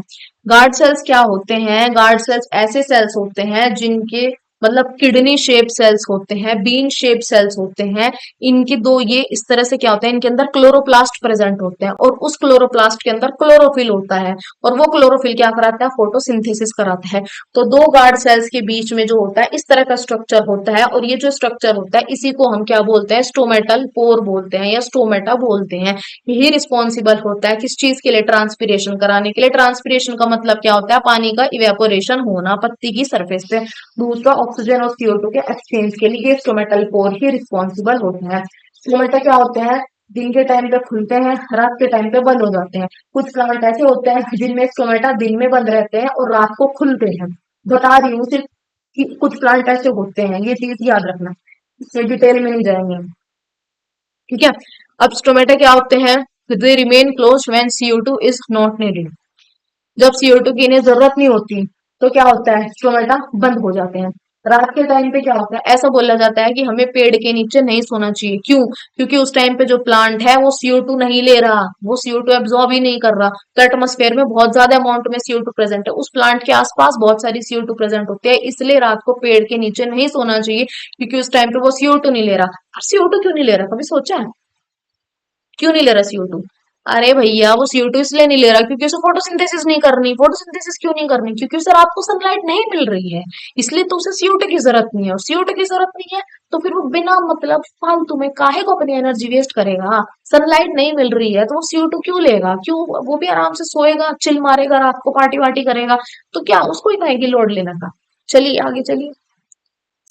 गार्ड सेल्स क्या होते हैं, गार्ड सेल्स ऐसे सेल्स होते हैं जिनके मतलब किडनी शेप सेल्स होते हैं, बीन शेप सेल्स होते हैं। इनके दो ये इस तरह से क्या होता है, इनके अंदर क्लोरोप्लास्ट प्रेजेंट होते हैं, और उस क्लोरोप्लास्ट के अंदर क्लोरोफिल होता है, और वो क्लोरोफिल क्या कराता है, फोटोसिंथेसिस कराता है। तो दो गार्ड सेल्स के बीच में जो होता है इस तरह का स्ट्रक्चर होता है, और ये जो स्ट्रक्चर होता है इसी को हम क्या बोलते हैं, स्टोमेटल पोर बोलते हैं या स्टोमेटा बोलते हैं। यही रिस्पॉन्सिबल होता है किस चीज के लिए, ट्रांसपीरेशन कराने के लिए। ट्रांसपीरेशन का मतलब क्या होता है, पानी का इवेपोरेशन होना पत्ती की सरफेस पे। दूसरा ऑक्सीजन और CO2 के एक्सचेंज के लिए स्टोमेटल पोर ही रिस्पॉन्सिबल होता है। स्टोमेटा क्या होते हैं, दिन के टाइम पे खुलते हैं, रात के टाइम पे बंद हो जाते हैं। कुछ प्लांट ऐसे होते हैं जिनमें स्टोमेटा दिन में बंद रहते हैं और रात को खुलते हैं। बता रही हूँ सिर्फ कि कुछ प्लांट ऐसे होते हैं, ये चीज याद रखना, इससे डिटेल में नहीं जाएंगे हम। ठीक है, अब स्टोमेटा क्या होते हैं, they remain close when CO2 is not needed. जब CO2 की इन्हें जरूरत नहीं होती तो क्या होता है, स्टोमेटा बंद हो जाते हैं। रात के टाइम पे क्या होता है, ऐसा बोला जाता है कि हमें पेड़ के नीचे नहीं सोना चाहिए। क्यों? क्योंकि उस टाइम पे जो प्लांट है वो CO2 नहीं ले रहा, वो CO2 एब्जॉर्ब ही नहीं कर रहा। तो एटमोस्फेयर में बहुत ज्यादा अमाउंट में CO2 प्रेजेंट है, उस प्लांट के आसपास बहुत सारी CO2 प्रेजेंट होती है, इसलिए रात को पेड़ के नीचे नहीं सोना चाहिए, क्योंकि उस टाइम पे वो CO2 नहीं ले रहा। CO2 क्यों नहीं ले रहा, कभी सोचा है? क्यों नहीं ले रहा CO2? अरे भैया, वो CO2 इसलिए नहीं ले रहा क्योंकि उसे फोटोसिंथेसिस नहीं करनी। फोटोसिंथेसिस क्यों नहीं करनी? क्योंकि उसे रात को सनलाइट नहीं मिल रही है, इसलिए तो उसे CO2 की जरूरत नहीं है। और CO2 की जरूरत नहीं है तो फिर वो बिना मतलब फालतू में काहे को अपनी एनर्जी वेस्ट करेगा? सनलाइट नहीं मिल रही है तो वो CO2 क्यों लेगा? क्यों? वो भी आराम से सोएगा, चिल मारेगा, रात को पार्टी वार्टी करेगा। तो क्या उसको ही काहे की लोड लेना था? चलिए आगे चलिए।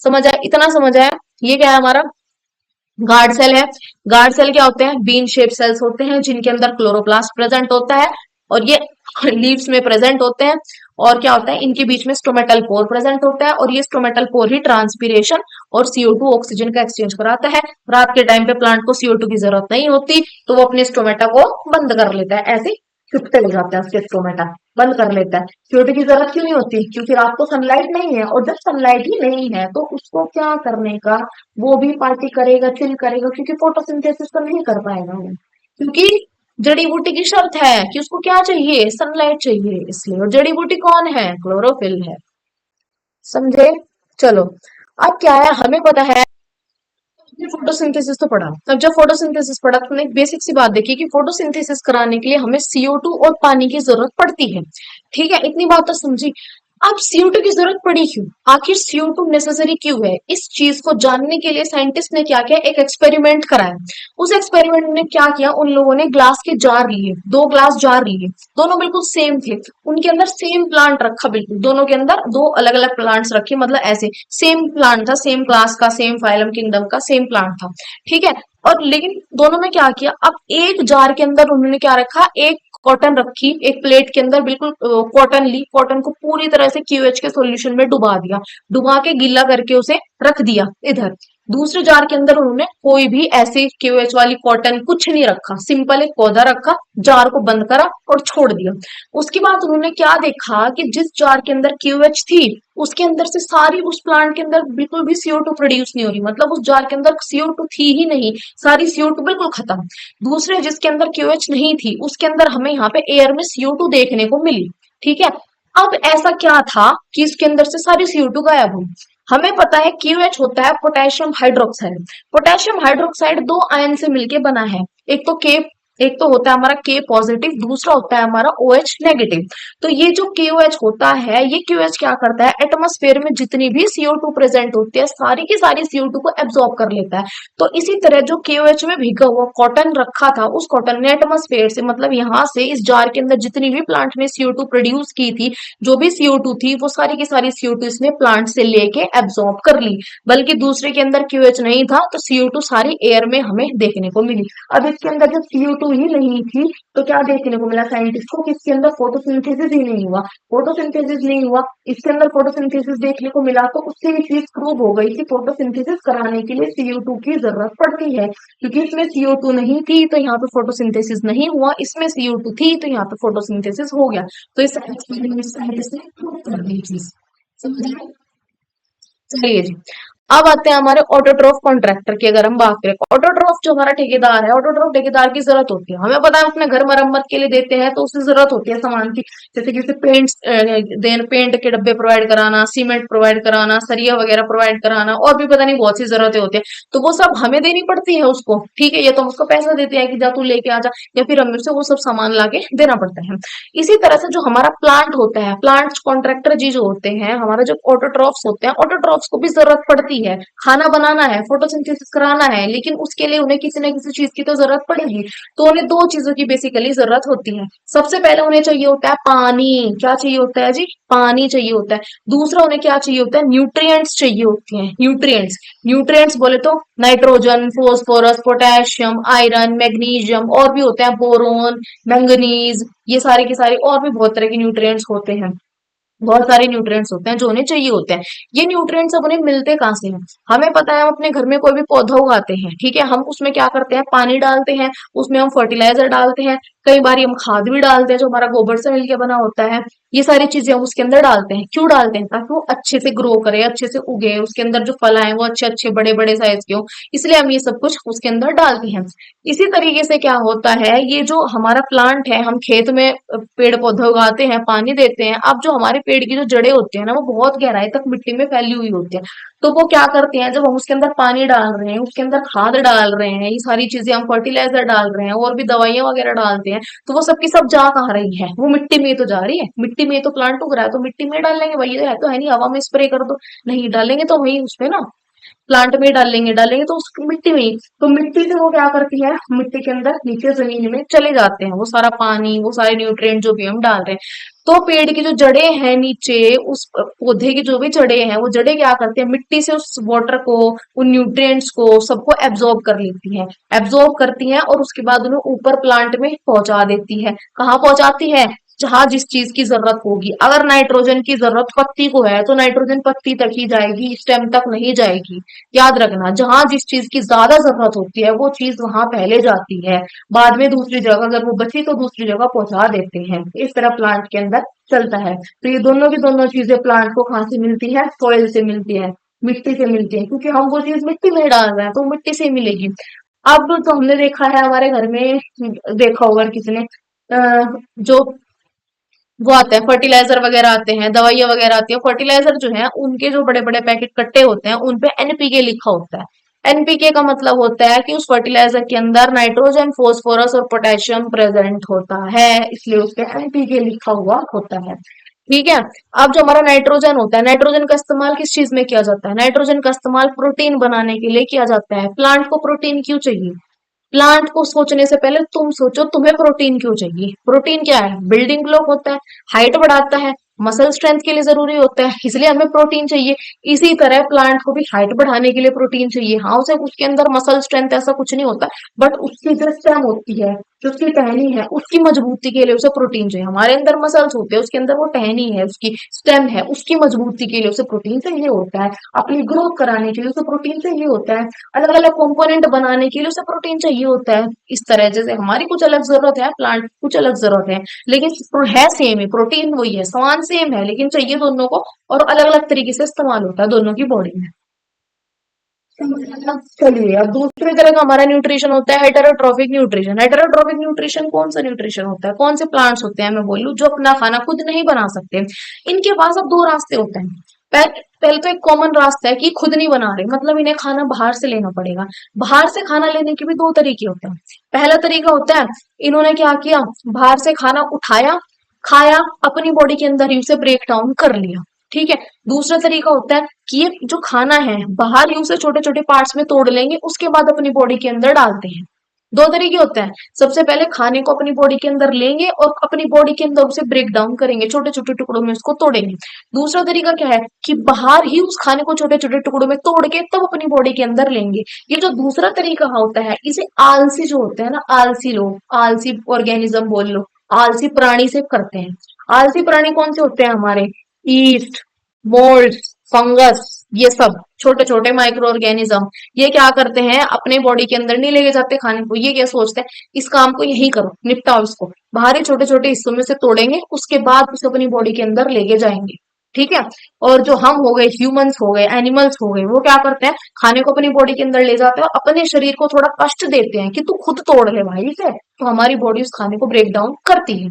समझ आया? इतना समझ आया? ये क्या है हमारा? गार्ड सेल है। गार्ड सेल क्या होते हैं? बीन शेप सेल्स होते हैं जिनके अंदर क्लोरोप्लास्ट प्रेजेंट होता है, और ये लीव्स में प्रेजेंट होते हैं। और क्या होता है, इनके बीच में स्टोमेटल पोर प्रेजेंट होता है, और ये स्टोमेटल पोर ही ट्रांसपीरेशन और CO2 ऑक्सीजन का एक्सचेंज कराता है। रात के टाइम पे प्लांट को CO2 की जरूरत नहीं होती, तो वो अपने स्टोमेटा को बंद कर लेता है, ऐसे चुपते हो जाता है उसके स्टोमेटा, बंद कर लेता है। CO2 की जरूरत क्यों नहीं होती? क्योंकि रात को सनलाइट नहीं है, और जब सनलाइट ही नहीं है तो उसको क्या करने का, वो भी पार्टी करेगा, चिल करेगा, क्योंकि फोटोसिंथेसिस तो नहीं कर पाएगा वो, क्योंकि जड़ी बूटी की शर्त है कि उसको क्या चाहिए, सनलाइट चाहिए, इसलिए। और जड़ी बूटी कौन है? क्लोरोफिल है। समझे? चलो, अब क्या है, हमें पता है फोटोसिंथेसिस तो पढ़ा। अब जब फोटोसिंथेसिस पढ़ा तो हमने एक बेसिक सी बात देखी कि फोटोसिंथेसिस कराने के लिए हमें CO2 और पानी की जरूरत पड़ती है। ठीक है, इतनी बात तो समझी। अब CO2 की जरूरत पड़ी क्यों? आखिर CO2 नेसेसरी क्यों है? इस चीज को जानने के लिए साइंटिस्ट ने क्या किया, एक एक्सपेरिमेंट कराया। उस एक्सपेरिमेंट में क्या किया, उन लोगों ने ग्लास के जार लिए, 2 ग्लास जार लिए, दोनों बिल्कुल सेम थे। उनके अंदर सेम प्लांट रखा, बिल्कुल दोनों के अंदर दो अलग अलग प्लांट्स रखे, मतलब ऐसे सेम प्लांट था, सेम क्लास का, सेम फाइलम किंगडम का सेम प्लांट था। ठीक है, और लेकिन दोनों में क्या किया, अब एक जार के अंदर उन्होंने क्या रखा, एक कॉटन रखी, एक प्लेट के अंदर बिल्कुल कॉटन ली, कॉटन को पूरी तरह से QH के सॉल्यूशन में डुबा दिया, डुबा के गीला करके उसे रख दिया इधर। दूसरे जार के अंदर उन्होंने कोई भी ऐसे QH वाली कॉटन कुछ नहीं रखा, सिंपल एक पौधा रखा, जार को बंद करा और छोड़ दिया। उसके बाद उन्होंने क्या देखा कि जिस जार के अंदर QH थी, उसके अंदर से सारी, उस प्लांट के अंदर बिल्कुल भी CO2 प्रोड्यूस नहीं हो रही, मतलब उस जार के अंदर CO2 थी ही नहीं, सारी CO2 बिल्कुल खत्म। दूसरे जिसके अंदर QH नहीं थी, उसके अंदर हमें यहाँ पे एयर में CO2 देखने को मिली। ठीक है, अब ऐसा क्या था कि इसके अंदर से सारी CO2 गायब हुई? हमें पता है QH होता है पोटेशियम हाइड्रोक्साइड। पोटेशियम हाइड्रोक्साइड दो आयन से मिलके बना है, एक तो के, एक तो होता है हमारा K पॉजिटिव, दूसरा होता है हमारा OH नेगेटिव। तो ये जो KOH होता है, ये QH क्या करता है, एटमॉस्फेयर में जितनी भी CO2 प्रेजेंट होती है, सारी की सारी CO2 को एब्जॉर्ब कर लेता है। तो इसी तरह जो KOH में भीगा हुआ कॉटन रखा था, उस कॉटन ने एटमॉस्फेयर से, मतलब यहाँ से इस जार के अंदर जितनी भी प्लांट ने CO2 प्रोड्यूस की थी, जो भी CO2 थी, वो सारी की सारी CO2 इसने प्लांट से लेके एब्जॉर्ब कर ली। बल्कि दूसरे के अंदर QH नहीं था, तो CO2 सारी एयर में हमें देखने को मिली। अब इसके अंदर जब CO2 ही नहीं थी, तो क्या देखने को मिला साइंटिस्ट को, कि इसके अंदर फोटोसिंथेसिस ही नहीं हुआ। फोटोसिंथेसिस नहीं हुआ, इसके अंदर फोटोसिंथेसिस देखने को मिला, तो उससे ये चीज प्रूव हो गई कि फोटोसिंथेसिस कराने के लिए CO2 की जरूरत पड़ती है, क्योंकि इसमें CO2 नहीं थी तो यहाँ पे फोटोसिंथेसिस नहीं हुआ, इसमें CO2 थी तो यहाँ पे फोटोसिंथेसिस हो गया। तो इस एक्सपेरिमेंट साइंटिस्ट ने प्रूव कर दी चीज। समझ आया? चलिए जी, अब आते हैं हमारे ऑटोट्रॉफ कॉन्ट्रैक्टर की। अगर हम बात करें, ऑटोट्रॉफ जो हमारा ठेकेदार है, ऑटोट्रॉफ ठेकेदार की जरूरत होती है, हमें पता है अपने घर मरम्मत के लिए देते हैं तो उससे जरूरत होती है सामान की, जैसे कि उसे पेंट के डब्बे प्रोवाइड कराना, सीमेंट प्रोवाइड कराना, सरिया वगैरह प्रोवाइड कराना, और भी पता नहीं बहुत सी जरूरतें होती है, तो वो सब हमें देनी पड़ती है उसको। ठीक है, ये तो हम उसको पैसा देते हैं कि जा तू लेके आ जा, या फिर हमें उसे वो सब सामान लाके देना पड़ता है। इसी तरह से जो हमारा प्लांट होता है, प्लांट कॉन्ट्रैक्टर जी जो होते हैं, हमारा जो ऑटोट्रॉफ्स होते हैं, ऑटोट्रॉफ्स को भी जरूरत पड़ती है। खाना बनाना है, फोटोसिंथेसिस कराना है, लेकिन उसके लिए उन्हें किसी न किसी चीज की तो जरूरत पड़ेगी। तो उन्हें दो चीजों की बेसिकली जरूरत होती है। सबसे पहले उन्हें चाहिए होता है पानी। क्या चाहिए होता है जी? पानी चाहिए होता है। दूसरा उन्हें क्या चाहिए होता है? न्यूट्रिएंट्स चाहिए होते हैं, न्यूट्रिएंट्स। न्यूट्रिएंट्स बोले तो nitrogen, phosphorus, potassium, iron, magnesium, और भी होते हैं बोरोन, मैंगनीज, ये सारे के सारे और भी बहुत तरह के न्यूट्रिएंट्स होते हैं। बहुत सारे न्यूट्रिएंट्स होते हैं जो उन्हें चाहिए होते हैं। ये न्यूट्रिएंट्स अब उन्हें मिलते कहाँ से हैं? हमें पता है, हम अपने घर में कोई भी पौधा उगाते हैं, ठीक है, हम उसमें क्या करते हैं, पानी डालते हैं, उसमें हम फर्टिलाइजर डालते हैं, कई बार हम खाद भी डालते हैं जो हमारा गोबर से मिलकर बना होता है। ये सारी चीजें हम उसके अंदर डालते हैं। क्यों डालते हैं? ताकि वो अच्छे से ग्रो करे, अच्छे से उगे, उसके अंदर जो फल आए वो अच्छे अच्छे बड़े बड़े साइज के हो। इसलिए हम ये सब कुछ उसके अंदर डालते हैं। इसी तरीके से क्या होता है, ये जो हमारा प्लांट है, हम खेत में पेड़ पौधे उगाते हैं, पानी देते हैं। अब जो हमारे पेड़ की जो जड़ें होती है ना, वो बहुत गहराई तक मिट्टी में फैली हुई होती है। तो वो क्या करते हैं, जब हम उसके अंदर पानी डाल रहे हैं, उसके अंदर खाद डाल रहे हैं, ये सारी चीजें हम फर्टिलाइजर डाल रहे हैं और भी दवाइयां वगैरह डालते हैं, तो वो सबकी सब जा कहाँ रही है? वो मिट्टी में ही तो जा रही है। मिट्टी में ही तो प्लांट उग रहा है, तो मिट्टी में डाल लेंगे भाई, ये है तो है नहीं, हवा में स्प्रे कर दो। नहीं डालेंगे तो वही उसमें ना, प्लांट में डालेंगे तो उस मिट्टी में ही। तो मिट्टी से वो क्या करती है, मिट्टी के अंदर नीचे जमीन में चले जाते हैं वो सारा पानी, वो सारे न्यूट्रिएंट जो भी हम डाल रहे हैं। तो पेड़ की जो जड़ें हैं नीचे, उस पौधे की जो भी जड़ें हैं, वो जड़ें क्या करती है, मिट्टी से उस वाटर को, उन न्यूट्रिएंट्स को सबको एब्जॉर्ब कर लेती हैं। एब्जॉर्ब करती हैं और उसके बाद उन्हें ऊपर प्लांट में पहुंचा देती है। कहाँ पहुंचाती है? जहां जिस चीज की जरूरत होगी। अगर नाइट्रोजन की जरूरत पत्ती को है, तो नाइट्रोजन पत्ती तक ही जाएगी, स्टेम तक नहीं जाएगी। याद रखना, जहां जिस चीज की ज्यादा जरूरत होती है, वो चीज वहां पहले जाती है। बाद में दूसरी जगह अगर वो बची तो दूसरी जगह पहुंचा देते हैं। इस तरह प्लांट के अंदर चलता है। तो ये दोनों की दोनों चीजें प्लांट को कहाँ से मिलती है? सॉइल से मिलती है, मिट्टी से मिलती है। क्योंकि हम वो चीज मिट्टी में डाल रहे हैं, तो मिट्टी से ही मिलेगी। अब तो हमने देखा है हमारे घर में, देखा होगा किसी ने, जो वो आते हैं फर्टिलाइजर वगैरह, आते हैं दवाइयां वगैरह आती है, फर्टिलाइजर जो है उनके जो बड़े बड़े पैकेट कट्टे होते हैं, उन पे एनपीके लिखा होता है। एनपीके का मतलब होता है कि उस फर्टिलाइजर के अंदर नाइट्रोजन, फोस्फोरस और पोटेशियम प्रेजेंट होता है, इसलिए उस पे एनपीके लिखा हुआ होता है। ठीक है। अब जो हमारा नाइट्रोजन होता है, नाइट्रोजन का इस्तेमाल किस चीज में किया जाता है? नाइट्रोजन का इस्तेमाल प्रोटीन बनाने के लिए किया जाता है। प्लांट को प्रोटीन क्यों चाहिए? प्लांट को सोचने से पहले तुम सोचो, तुम्हें प्रोटीन क्यों चाहिए? प्रोटीन क्या है? बिल्डिंग ब्लॉक होता है, हाइट बढ़ाता है, मसल स्ट्रेंथ के लिए जरूरी होता है, इसलिए हमें प्रोटीन चाहिए। इसी तरह प्लांट को भी हाइट बढ़ाने के लिए प्रोटीन चाहिए। हाँ, उसे उसके अंदर मसल स्ट्रेंथ ऐसा कुछ नहीं होता, बट उसकी जो स्टेम होती है, जो उसकी टहनी है, उसकी मजबूती के लिए उसे प्रोटीन चाहिए। हमारे अंदर मसल्स होते हैं, उसके अंदर वो टहनी है, उसकी स्टेम है, उसकी मजबूती के लिए उसे प्रोटीन चाहिए होता है। अपनी ग्रोथ कराने के लिए उसे प्रोटीन चाहिए होता है। अलग अलग कंपोनेंट बनाने के लिए उसे प्रोटीन चाहिए होता है। इस तरह जैसे हमारी कुछ अलग जरूरत है, प्लांट की कुछ अलग जरूरत है, लेकिन है सेम ही, प्रोटीन वही है, समान सेम है, लेकिन चाहिए दोनों को, और अलग अलग तरीके से इस्तेमाल होता है दोनों की बॉडी में। चलिए, अब दूसरे तरह का हमारा न्यूट्रिशन होता है हेटेरोट्रॉफिक न्यूट्रिशन। हेटेरोट्रॉफिक न्यूट्रिशन कौन सा न्यूट्रिशन होता है? कौन से प्लांट्स होते हैं मैं बोलूं, जो अपना खाना खुद नहीं बना सकते? इनके पास अब दो रास्ते होते हैं। पहले तो एक कॉमन रास्ता है कि खुद नहीं बना रहे, मतलब इन्हें खाना बाहर से लेना पड़ेगा। बाहर से खाना लेने के भी दो तरीके होते हैं। पहला तरीका होता है, इन्होंने क्या किया, बाहर से खाना उठाया, खाया, अपनी बॉडी के अंदर ही उसे ब्रेक डाउन कर लिया। ठीक है। दूसरा तरीका होता है कि ये जो खाना है बाहर ही उसे छोटे छोटे पार्ट्स में तोड़ लेंगे, उसके बाद अपनी बॉडी के अंदर डालते हैं। दो तरीके होते हैं। सबसे पहले खाने को अपनी बॉडी के अंदर लेंगे और अपनी बॉडी के अंदर उसे ब्रेक डाउन करेंगे, छोटे छोटे टुकड़ों में उसको तोड़ेंगे। दूसरा तरीका क्या है कि बाहर ही उस खाने को छोटे छोटे टुकड़ों में तोड़ के तब अपनी बॉडी के अंदर लेंगे। ये जो दूसरा तरीका होता है, इसे आलसी जो होते हैं ना, आलसी लोग, आलसी ऑर्गेनिज्म बोल लो, आलसी प्राणी से करते हैं। आलसी प्राणी कौन से होते हैं हमारे? ईस्ट, मोल्ड, फंगस, ये सब छोटे छोटे माइक्रो ऑर्गेनिज्म। ये क्या करते हैं, अपने बॉडी के अंदर नहीं लेके जाते खाने को। ये क्या सोचते हैं, इस काम को यही करो, निपटाओ इसको, बाहर ही छोटे छोटे हिस्सों में से तोड़ेंगे, उसके बाद उसे अपनी बॉडी के अंदर लेके जाएंगे। ठीक है। और जो हम हो गए, ह्यूमंस हो गए, एनिमल्स हो गए, वो क्या करते हैं, खाने को अपनी बॉडी के अंदर ले जाते हैं और अपने शरीर को थोड़ा कष्ट देते हैं कि तू खुद तोड़ ले भाई इसे, तो हमारी बॉडी उस खाने को ब्रेक डाउन करती है।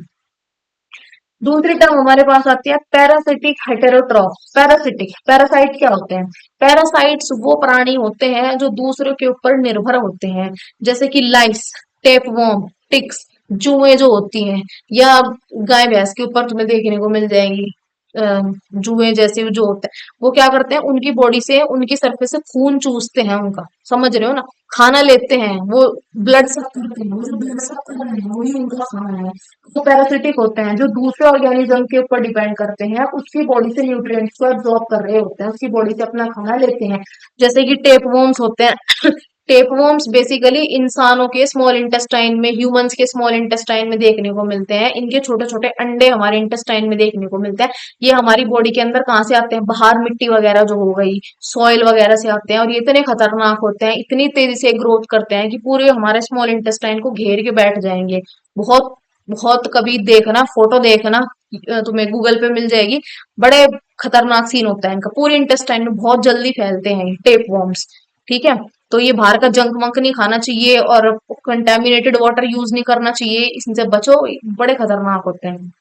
दूसरी टर्म हमारे पास आती है पैरासिटिक हेटेरोट्रॉफ। पैरासिटिक, पैरासाइट क्या होते हैं? पैरासाइट्स वो प्राणी होते हैं जो दूसरों के ऊपर निर्भर होते हैं, जैसे कि लाइस, टेपवर्म, टिक्स, जुएं जो होती हैं, या गाय भैंस के ऊपर तुम्हें देखने को मिल जाएंगी जुएं जैसे जो होते हैं। वो क्या करते हैं, उनकी बॉडी से, उनकी सरफेस से खून चूसते हैं उनका, समझ रहे हो ना, खाना लेते हैं वो, ब्लड सक करते हैं, वो ब्लड सक कर रहे हैं, वही उनका खाना है। वो पैरासिटिक होते हैं, जो दूसरे ऑर्गेनिज्म के ऊपर डिपेंड करते हैं, उसकी बॉडी से न्यूट्रिएंट्स को एब्जॉर्ब कर रहे होते हैं, उसकी बॉडी से अपना खाना लेते हैं। जैसे कि टेपवर्म्स होते हैं। टेपवर्म्स बेसिकली इंसानों के स्मॉल इंटेस्टाइन में, ह्यूमंस के स्मॉल इंटेस्टाइन में देखने को मिलते हैं। इनके छोटे छोटे अंडे हमारे इंटेस्टाइन में देखने को मिलते हैं। ये हमारी बॉडी के अंदर कहाँ से आते हैं, बाहर मिट्टी वगैरह जो हो गई, सॉइल वगैरह से आते हैं, और ये इतने खतरनाक होते हैं, इतनी तेजी से ग्रोथ करते हैं कि पूरे हमारे स्मॉल इंटेस्टाइन को घेर के बैठ जाएंगे। बहुत बहुत कभी देखना, फोटो देखना, तुम्हें गूगल पे मिल जाएगी। बड़े खतरनाक सीन होता है इनका, पूरे इंटेस्टाइन में बहुत जल्दी फैलते हैं ये टेप वॉर्म्स। ठीक है, तो ये बाहर का जंक वंक नहीं खाना चाहिए और कंटेमिनेटेड वाटर यूज नहीं करना चाहिए, इनसे बचो, बड़े खतरनाक होते हैं।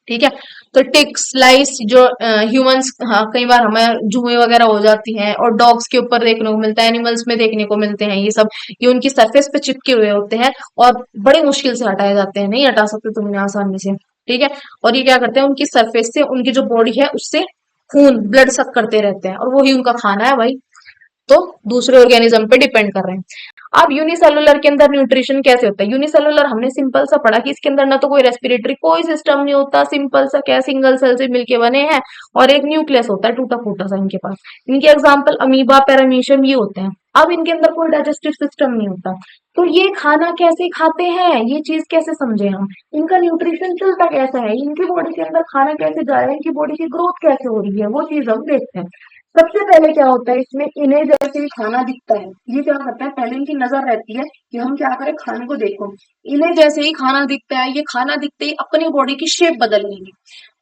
ठीक है, तो टिक्स लाइस जो ह्यूमंस, हाँ कई बार हमें जुएं वगैरह हो जाती हैं, और डॉग्स के ऊपर देखने को मिलता है, एनिमल्स में देखने को मिलते हैं ये सब। ये उनकी सरफेस पे चिपके हुए होते हैं और बड़ी मुश्किल से हटाए जाते हैं, नहीं हटा सकते तुम इन्हें आसानी से। ठीक है, और ये क्या करते हैं, उनकी सरफेस से उनकी जो बॉडी है उससे खून ब्लड सक करते रहते हैं, और वही उनका खाना है भाई। तो दूसरे ऑर्गेनिज्म पे डिपेंड कर रहे हैं। अब यूनिसेलुलर के अंदर न्यूट्रिशन कैसे होता है? यूनिसेलुलर हमने सिंपल सा पढ़ा कि इसके अंदर ना तो कोई रेस्पिरेटरी कोई सिस्टम नहीं होता, सिंपल सा क्या, सिंगल सेल से मिलके बने हैं, और एक न्यूक्लियस होता है टूटा फूटा सा इनके पास। इनके एग्जाम्पल अमीबा, पैरामीशियम ये होते हैं। अब इनके अंदर कोई डाइजेस्टिव सिस्टम नहीं होता, तो ये खाना कैसे खाते हैं, ये चीज कैसे समझे हम, इनका न्यूट्रिशन चलता कैसा है, इनकी बॉडी के अंदर खाना कैसे जा रहा है, इनकी बॉडी की ग्रोथ कैसे हो रही है, वो चीज हम देखते हैं। सबसे पहले क्या होता है इसमें, इन्हें जैसे ही खाना दिखता है, ये क्या करता है, पहले इनकी नजर रहती है कि हम क्या करें, खाने को देखो। इन्हें जैसे ही खाना दिखता है, ये खाना दिखते ही अपनी बॉडी की शेप बदल लेंगे।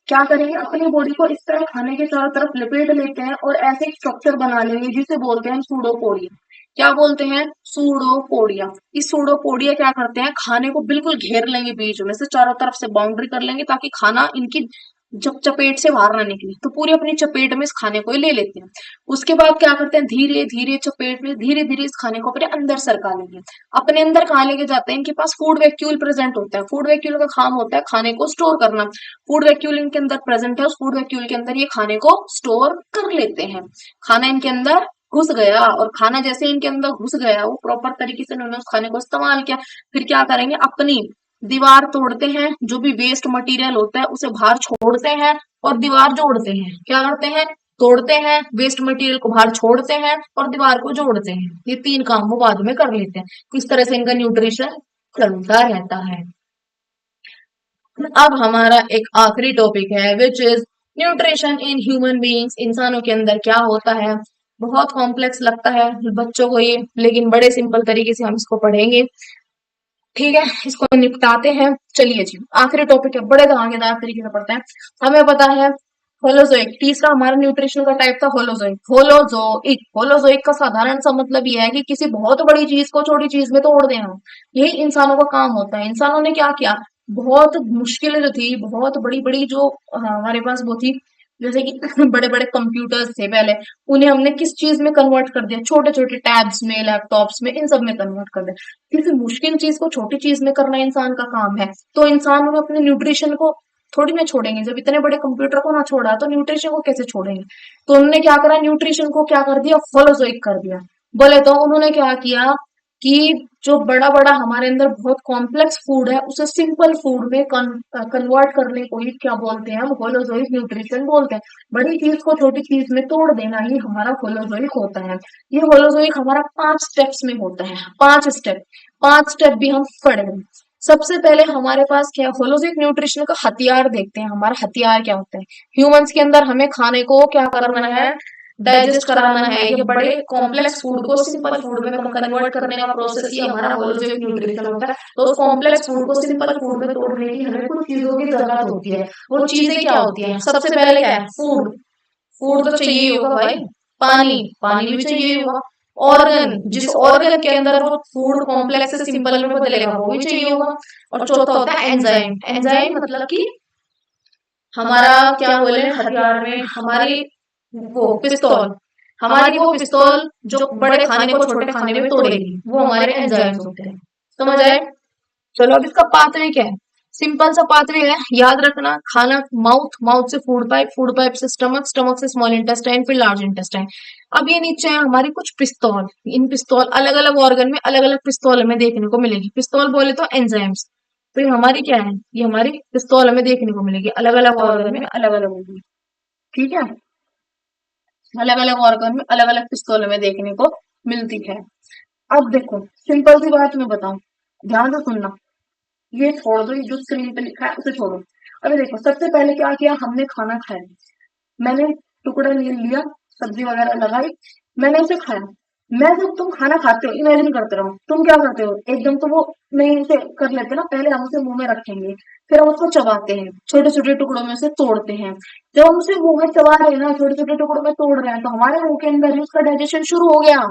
क्या करेंगे, अपनी बॉडी को इस तरह खाने के चारों तरफ लपेट लेते हैं और ऐसे एक स्ट्रक्चर बना लेंगे जिसे बोलते हैं सूडोपोडिया। क्या बोलते हैं, सूडोपोडिया। इस सूडोपोडिया क्या करते हैं, खाने को बिल्कुल घेर लेंगे, बीच में से चारों तरफ से बाउंड्री कर लेंगे ताकि खाना इनकी जब चपेट से बाहर ना निकले, तो पूरी अपनी चपेट में इस खाने को ही ले लेते हैं। उसके बाद क्या करते हैं, धीरे धीरे चपेट में धीरे धीरे इस खाने को अपने अंदर सरका लेंगे। अपने अंदर कहाँ लेके जाते हैं, इनके पास फूड वैक्यूल प्रेजेंट होता है। फूड वैक्यूल का काम होता है खाने को स्टोर करना। फूड वैक्यूल इनके अंदर प्रेजेंट है, उस फूड वैक्यूल के अंदर ये खाने को स्टोर कर लेते हैं। खाना इनके अंदर घुस गया, और खाना जैसे इनके अंदर घुस गया, वो प्रॉपर तरीके से उन्होंने उस खाने को इस्तेमाल किया। फिर क्या करेंगे, अपनी दीवार तोड़ते हैं, जो भी वेस्ट मटेरियल होता है उसे बाहर छोड़ते हैं और दीवार जोड़ते हैं। क्या करते हैं, तोड़ते हैं, वेस्ट मटेरियल को बाहर छोड़ते हैं और दीवार को जोड़ते हैं। ये तीन काम वो बाद में कर लेते हैं। इस तरह से इनका न्यूट्रिशन चलता रहता है। अब हमारा एक आखिरी टॉपिक है which is nutrition in human beings. इंसानों के अंदर क्या होता है, बहुत कॉम्प्लेक्स लगता है बच्चों को ये, लेकिन बड़े सिंपल तरीके से हम इसको पढ़ेंगे। ठीक है, इसको निपटाते हैं। चलिए जी, आखिरी टॉपिक है, बड़े धमाकेदार तरीके से पढ़ते हैं। हमें पता है होलोजोइक, तीसरा हमारा न्यूट्रिशन का टाइप था होलोजोइक। होलोजोइक का साधारण सा मतलब यह है कि किसी बहुत बड़ी चीज को छोटी चीज में तोड़ देना। यही इंसानों का काम होता है। इंसानों ने क्या किया, बहुत मुश्किलें जो थी, बहुत बड़ी बड़ी जो हमारे पास वो थी, जैसे कि बड़े बड़े कंप्यूटर्स थे पहले, उन्हें हमने किस चीज में कन्वर्ट कर दिया, छोटे छोटे टैब्स में, लैपटॉप्स में, इन सब में कन्वर्ट कर दिया। किसी मुश्किल चीज को छोटी चीज में करना इंसान का काम है, तो इंसान में अपने न्यूट्रिशन को थोड़ी ना छोड़ेंगे। जब इतने बड़े कंप्यूटर को ना छोड़ा तो न्यूट्रिशन को कैसे छोड़ेंगे। तो उन्होंने क्या करा, न्यूट्रिशन को क्या कर दिया, होलोजोइक कर दिया। बोले तो उन्होंने क्या किया कि जो बड़ा बड़ा हमारे अंदर बहुत कॉम्प्लेक्स फूड है उसे सिंपल फूड में कन्वर्ट करने को ही क्या बोलते हैं, हम होलोजोइक न्यूट्रिशन बोलते हैं। बड़ी चीज को छोटी चीज में तोड़ देना, ये हमारा होलोजोइक होता है। ये होलोजोइक हमारा 5 स्टेप्स में होता है, 5 स्टेप। 5 स्टेप भी हम पढ़ेंगे। सबसे पहले हमारे पास क्या है, होलोजिक न्यूट्रिशन का हथियार देखते हैं। हमारा हथियार क्या होता है, ह्यूमंस के अंदर हमें खाने को क्या करना है, डाइजेस्ट कराना है। ये बड़े कॉम्प्लेक्स फूड को सिंपल फूड में कन्वर्ट करने का प्रोसेस ही हमारा होलोजिक न्यूट्रिशन होता है। तो उस कॉम्प्लेक्स फूड को सिंपल फूड में तोड़ने की हमें कुछ चीजों की जरूरत होती है। वो चीजें क्या होती है, सबसे पहले क्या है, फूड। फूड तो चाहिए ही होगा भाई। पानी, पानी भी चाहिए होगा। ऑर्गन, जिस ऑर्गन के अंदर वो फूड कॉम्प्लेक्स से सिंपल में बदलेगा वो भी चाहिए होगा। और चौथा होता है एंजाइम। एंजाइम मतलब कि हमारा क्या बोले हथियार में, हमारी वो पिस्तौल, हमारी वो पिस्तौल जो बड़े खाने को छोटे खाने में तोड़ेगी, वो हमारे एंजाइम्स होते हैं। समझ आए? चलो अब इसका पाथवे क्या है, सिंपल सा पाथवे है, याद रखना। खाना माउथ, माउथ से फूड पाइप, फूड पाइप से स्टमक, स्टमक से स्मॉल इंटेस्टाइन, फिर लार्ज इंटेस्टाइन। अब ये नीचे है हमारी कुछ पिस्तौल। इन पिस्तौल अलग अलग ऑर्गन में अलग अलग पिस्तौल हमें देखने को मिलेगी। पिस्तौल बोले तो एंजाइम्स। तो ये हमारी क्या है, ये हमारी पिस्तौल हमें देखने को मिलेगी, अलग अलग ऑर्गन में अलग अलग होगी। ठीक है, अलग अलग ऑर्गन में अलग अलग पिस्तौल हमें देखने को मिलती है। अब देखो सिंपल सी बात मैं बताऊं, ध्यान से सुनना। ये छोड़ दो, ये जो स्क्रीन पे लिखा है उसे छोड़ो। अभी देखो सबसे पहले क्या किया, हमने खाना खाया, मैंने टुकड़ा ले लिया, सब्जी वगैरह लगाई, मैंने उसे खाया। मैं जब तुम खाना खाते हो इमेजिन करते रहो, तुम क्या करते हो, एकदम तो वो नहीं उसे कर लेते ना, पहले हम उसे मुंह में रखेंगे, फिर हम उसको चबाते हैं, छोटे छोटे टुकड़ों में उसे तोड़ते हैं। जब हम उसे मुंह में चबा रहे हैं ना, छोटे छोटे टुकड़ों में तोड़ रहे हैं, तो हमारे मुंह के अंदर ही उसका डाइजेशन शुरू हो गया।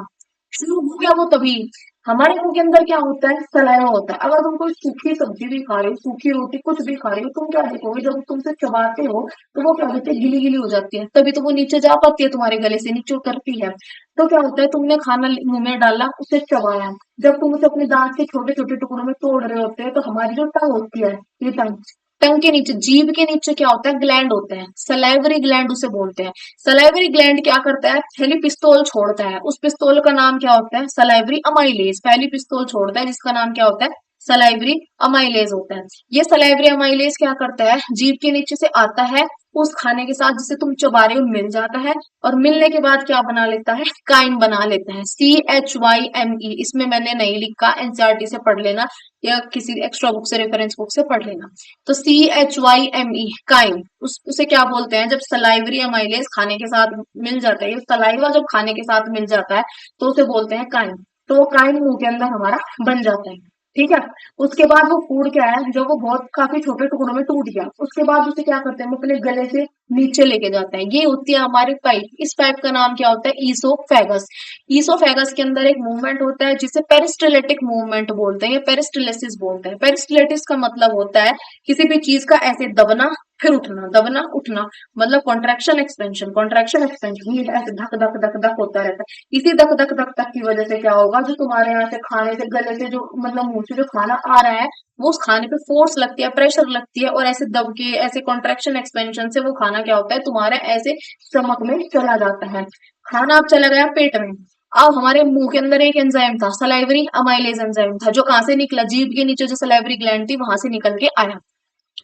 शुरू हो गया वो तभी। हमारे मुंह के अंदर क्या होता है, सलाइवा होता है। अगर तुम कोई सूखी सब्जी भी खा रहे हो, सूखी रोटी कुछ भी खा रहे हो, तुम क्या देखोगे, जब तुम उसे चबाते हो तो वो क्या होती है, गीली गीली हो जाती है, तभी तो वो नीचे जा पाती है, तुम्हारे गले से नीचे उतरती है। तो क्या होता है, तुमने खाना मुंह में डाला, उसे चबाया, जब तुम उसे अपने दांत के छोटे छोटे टुकड़ों में तोड़ रहे होते हैं, तो हमारी जो टंग होती है, ये टंग, टंग के नीचे, जीभ के नीचे क्या होता है, ग्लैंड होते हैं, सलाइवरी ग्लैंड उसे बोलते हैं। सलाइवरी ग्लैंड क्या करता है, पहली पिस्तौल छोड़ता है, उस पिस्तौल का नाम क्या होता है, सलाइवरी अमाइलेज। पहली पिस्तौल छोड़ता है जिसका नाम क्या होता है, सलाइवरी अमाइलेज होता है। ये सलाइवरी अमाइलेज क्या करता है, जीभ के नीचे से आता है, उस खाने के साथ जिसे तुम चबा रहे हो मिल जाता है, और मिलने के बाद क्या बना लेता है, काइम बना लेता है, CHYME। इसमें मैंने नहीं लिखा, एनसीईआरटी से पढ़ लेना या किसी एक्स्ट्रा बुक से, रेफरेंस बुक से पढ़ लेना। तो CHYME, काइम, उसे क्या बोलते हैं, जब सलाइवरी अमाइलेज खाने के साथ मिल जाता है, ये सलाइवा जब खाने के साथ मिल जाता है तो उसे बोलते हैं काइम। तो वो काइम मुंह के अंदर हमारा बन जाता है। ठीक है। उसके बाद वो फूड क्या है, जब वो बहुत काफी छोटे टुकड़ों में टूट गया, उसके बाद उसे क्या करते हैं, हम अपने गले से नीचे लेके जाते हैं। ये होती है हमारी पाइप। इस पाइप का नाम क्या होता है, ईसोफेगस। ईसोफेगस के अंदर एक मूवमेंट होता है जिसे पेरिस्टलेटिक मूवमेंट बोलते हैं, या पेरिस्टलेसिस बोलते हैं। पेरिस्टलेटिस का मतलब होता है किसी भी चीज का ऐसे दबना फिर उठना, दबना उठना, मतलब कॉन्ट्रैक्शन एक्सपेंशन, कॉन्ट्रैक्शन एक्सपेंशन, ये ऐसे धक धक धक धक होता रहता है। इसी धक धक धक धक की वजह से क्या होगा, जो तुम्हारे यहाँ से खाने से, गले से, जो मतलब मुंह से जो खाना आ रहा है, वो उस खाने पे फोर्स लगती है, प्रेशर लगती है, और ऐसे दब के, ऐसे कॉन्ट्रैक्शन एक्सपेंशन से वो खाना क्या होता है, तुम्हारे ऐसे स्टमक में चला जाता है। खाना अब चला गया पेट में। अब हमारे मुंह के अंदर एक एंजाइम था, सलाइवरी अमाइलेज एंजाइम था, जो कहाँ से निकला, जीभ के नीचे जो सलाइवरी ग्लैंड थी वहां से निकल के आया।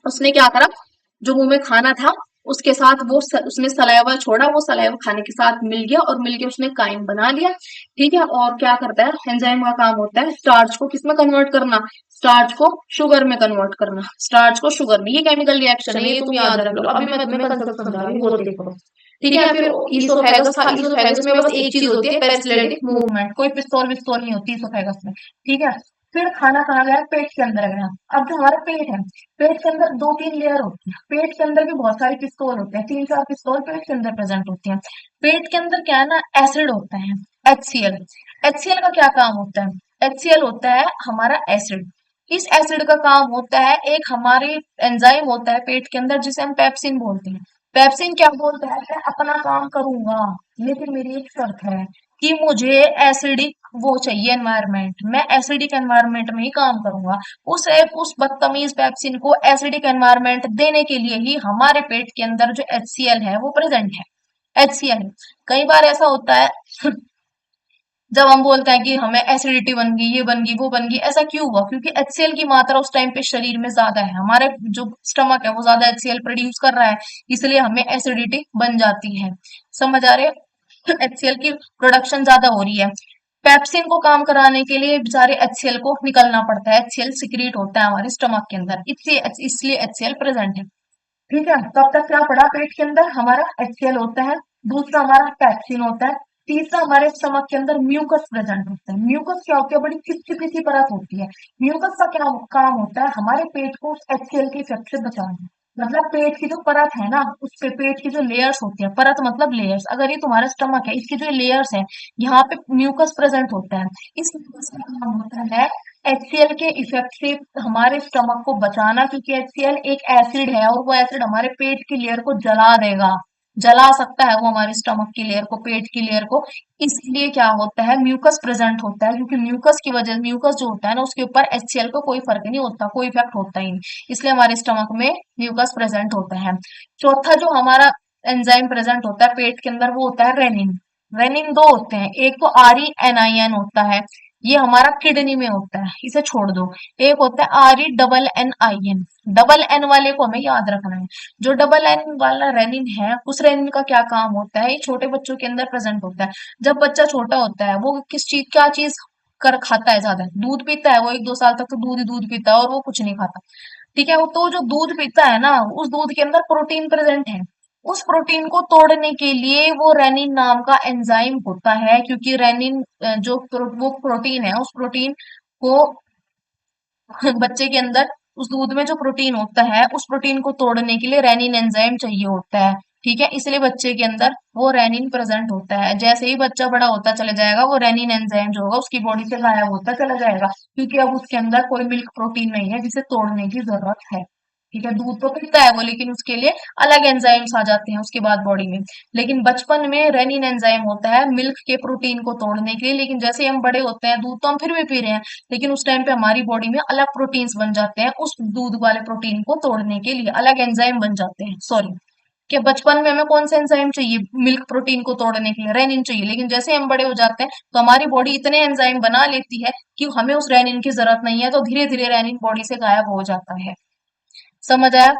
उसने क्या करा, जो मुंह में खाना था उसके साथ उसने सलाइवा छोड़ा, वो सलाइवा खाने के साथ मिल गया, और मिलके उसने काइम बना लिया। ठीक है। और क्या करता है, एंजाइम का काम होता है स्टार्च को किसमें कन्वर्ट करना, स्टार्च को शुगर में कन्वर्ट करना, स्टार्च को शुगर में। ये केमिकल रिएक्शन है, ये तुम याद रख लो। अभी मैं तुम्हें कंसेप्ट समझा रही हूँ, वो देखो। ठीक है। फिर ईसोफेगस था, ईसोफेगस में बस एक चीज होती है, पेरिस्टलेटिक मूवमेंट, कोई पिस्तौल विस्तौल नहीं होती ईसोफेगस में। ठीक है। फिर खाना कहाँ गया, पेट के अंदर गया। अब जो हमारा पेट है, पेट के अंदर दो तीन लेयर होती है, पेट के अंदर भी बहुत सारे पिस्तौल होते हैं, तीन चार पिस्तौल पेट के अंदर प्रेजेंट होती हैं। पेट के अंदर क्या है ना, एसिड होता है, HCl। HCl का क्या काम होता है, HCl होता है हमारा एसिड। इस एसिड का काम होता है, एक हमारे एंजाइम होता है पेट के अंदर जिसे हम पेप्सिन बोलते हैं। पेप्सिन क्या बोलता है, मैं अपना काम करूंगा, लेकिन मेरी एक शर्त है कि मुझे एसिडिक वो चाहिए एनवायरनमेंट, मैं एसिडिक एनवायरनमेंट में ही काम करूंगा। उस बदतमीज पेप्सिन को एसिडिक एनवायरनमेंट देने के लिए ही हमारे पेट के अंदर जो HCl है वो प्रेजेंट है। HCl, कई बार ऐसा होता है जब हम बोलते हैं कि हमें एसिडिटी बन गई, ये बन गई, वो बन गई, ऐसा क्यों हुआ, क्योंकि HCl की मात्रा उस टाइम पे शरीर में ज्यादा है, हमारे जो स्टमक है वो ज्यादा HCl प्रोड्यूस कर रहा है, इसलिए हमें एसिडिटी बन जाती है। समझ आ रहे हैं? HCl की प्रोडक्शन ज्यादा हो रही है, पेप्सिन को काम कराने के लिए बेचारे HCl को निकलना पड़ता है, HCl सिक्रीट होता है हमारे स्टमक के अंदर, इसलिए HCl प्रेजेंट है। ठीक है। तब तक क्या पड़ा, पेट के अंदर हमारा HCl होता है, दूसरा हमारा पैप्सिन होता है, तीसरा हमारे स्टमक के अंदर म्यूकस प्रेजेंट होता है। म्यूकस क्या होती है, बड़ी चिपचिपी सी परत होती है। म्यूकस का क्या काम होता है, हमारे पेट को उस HCl के इफेक्ट से बचाना। मतलब पेट की जो परत है ना, उस पे पेट की जो लेयर्स होती है, परत मतलब लेयर्स, अगर ये तुम्हारा स्टमक है, इसकी जो लेयर्स है, यहाँ पे म्यूकस प्रेजेंट होता है। इस म्यूकस का काम होता है HCl के इफेक्ट से हमारे स्टमक को बचाना, क्योंकि HCl एक एसिड है, और वो एसिड हमारे पेट की लेयर को जला देगा, जला सकता है वो हमारे स्टमक की लेयर को, पेट की लेयर को। इसलिए क्या होता है, म्यूकस प्रेजेंट होता है, क्योंकि म्यूकस की वजह, म्यूकस जो होता है ना, उसके ऊपर HCl को कोई फर्क नहीं होता, कोई इफेक्ट होता ही नहीं, इसलिए हमारे स्टमक में म्यूकस प्रेजेंट होता है। चौथा जो हमारा एंजाइम प्रेजेंट होता है पेट के अंदर, वो होता है रेनिन। रेनिन दो होते हैं, एक तो ReNIN होता है, ये हमारा किडनी में होता है, इसे छोड़ दो। एक होता है ReNNIN, डबल एन वाले को हमें याद रखना है। जो डबल एन वाला रेनिन है, उस रेनिन का क्या काम होता है, ये छोटे बच्चों के अंदर प्रेजेंट होता है। जब बच्चा छोटा होता है, वो क्या चीज कर खाता है, ज्यादा दूध पीता है, वो 1-2 साल तक तो दूध ही दूध पीता है, और वो कुछ नहीं खाता। ठीक है। तो जो दूध पीता है ना, उस दूध के अंदर प्रोटीन प्रेजेंट है। उस प्रोटीन को तोड़ने के लिए वो रेनिन नाम का एंजाइम होता है, क्योंकि रेनिन वो प्रोटीन है, उस प्रोटीन को बच्चे के अंदर उस दूध में जो प्रोटीन होता है उस प्रोटीन को तोड़ने के लिए रेनिन एंजाइम चाहिए होता है। ठीक है, इसलिए बच्चे के अंदर वो रेनिन प्रेजेंट होता है। जैसे ही बच्चा बड़ा होता चला जाएगा वो रेनिन एंजाइम जो होगा उसकी बॉडी से गायब होता चला जाएगा, क्योंकि अब उसके अंदर कोई मिल्क प्रोटीन नहीं है जिसे तोड़ने की जरूरत है। ठीक है, दूध तो पीता है वो, लेकिन उसके लिए अलग एंजाइम्स आ जाते हैं उसके बाद बॉडी में। लेकिन बचपन में रेनिन एंजाइम होता है मिल्क के प्रोटीन को तोड़ने के लिए, लेकिन जैसे ही हम बड़े होते हैं दूध तो हम फिर भी पी रहे हैं, लेकिन उस टाइम पे हमारी बॉडी में अलग प्रोटीन्स बन जाते हैं उस दूध वाले प्रोटीन को तोड़ने के लिए, अलग एंजाइम बन जाते हैं। सॉरी, कि बचपन में हमें कौन सा एंजाइम चाहिए, मिल्क प्रोटीन को तोड़ने के लिए रेनिन चाहिए, लेकिन जैसे हम बड़े हो जाते हैं तो हमारी बॉडी इतने एंजाइम बना लेती है कि हमें उस रेनिन की जरूरत नहीं है, तो धीरे धीरे रेनिन बॉडी से गायब हो जाता है। समझ आया?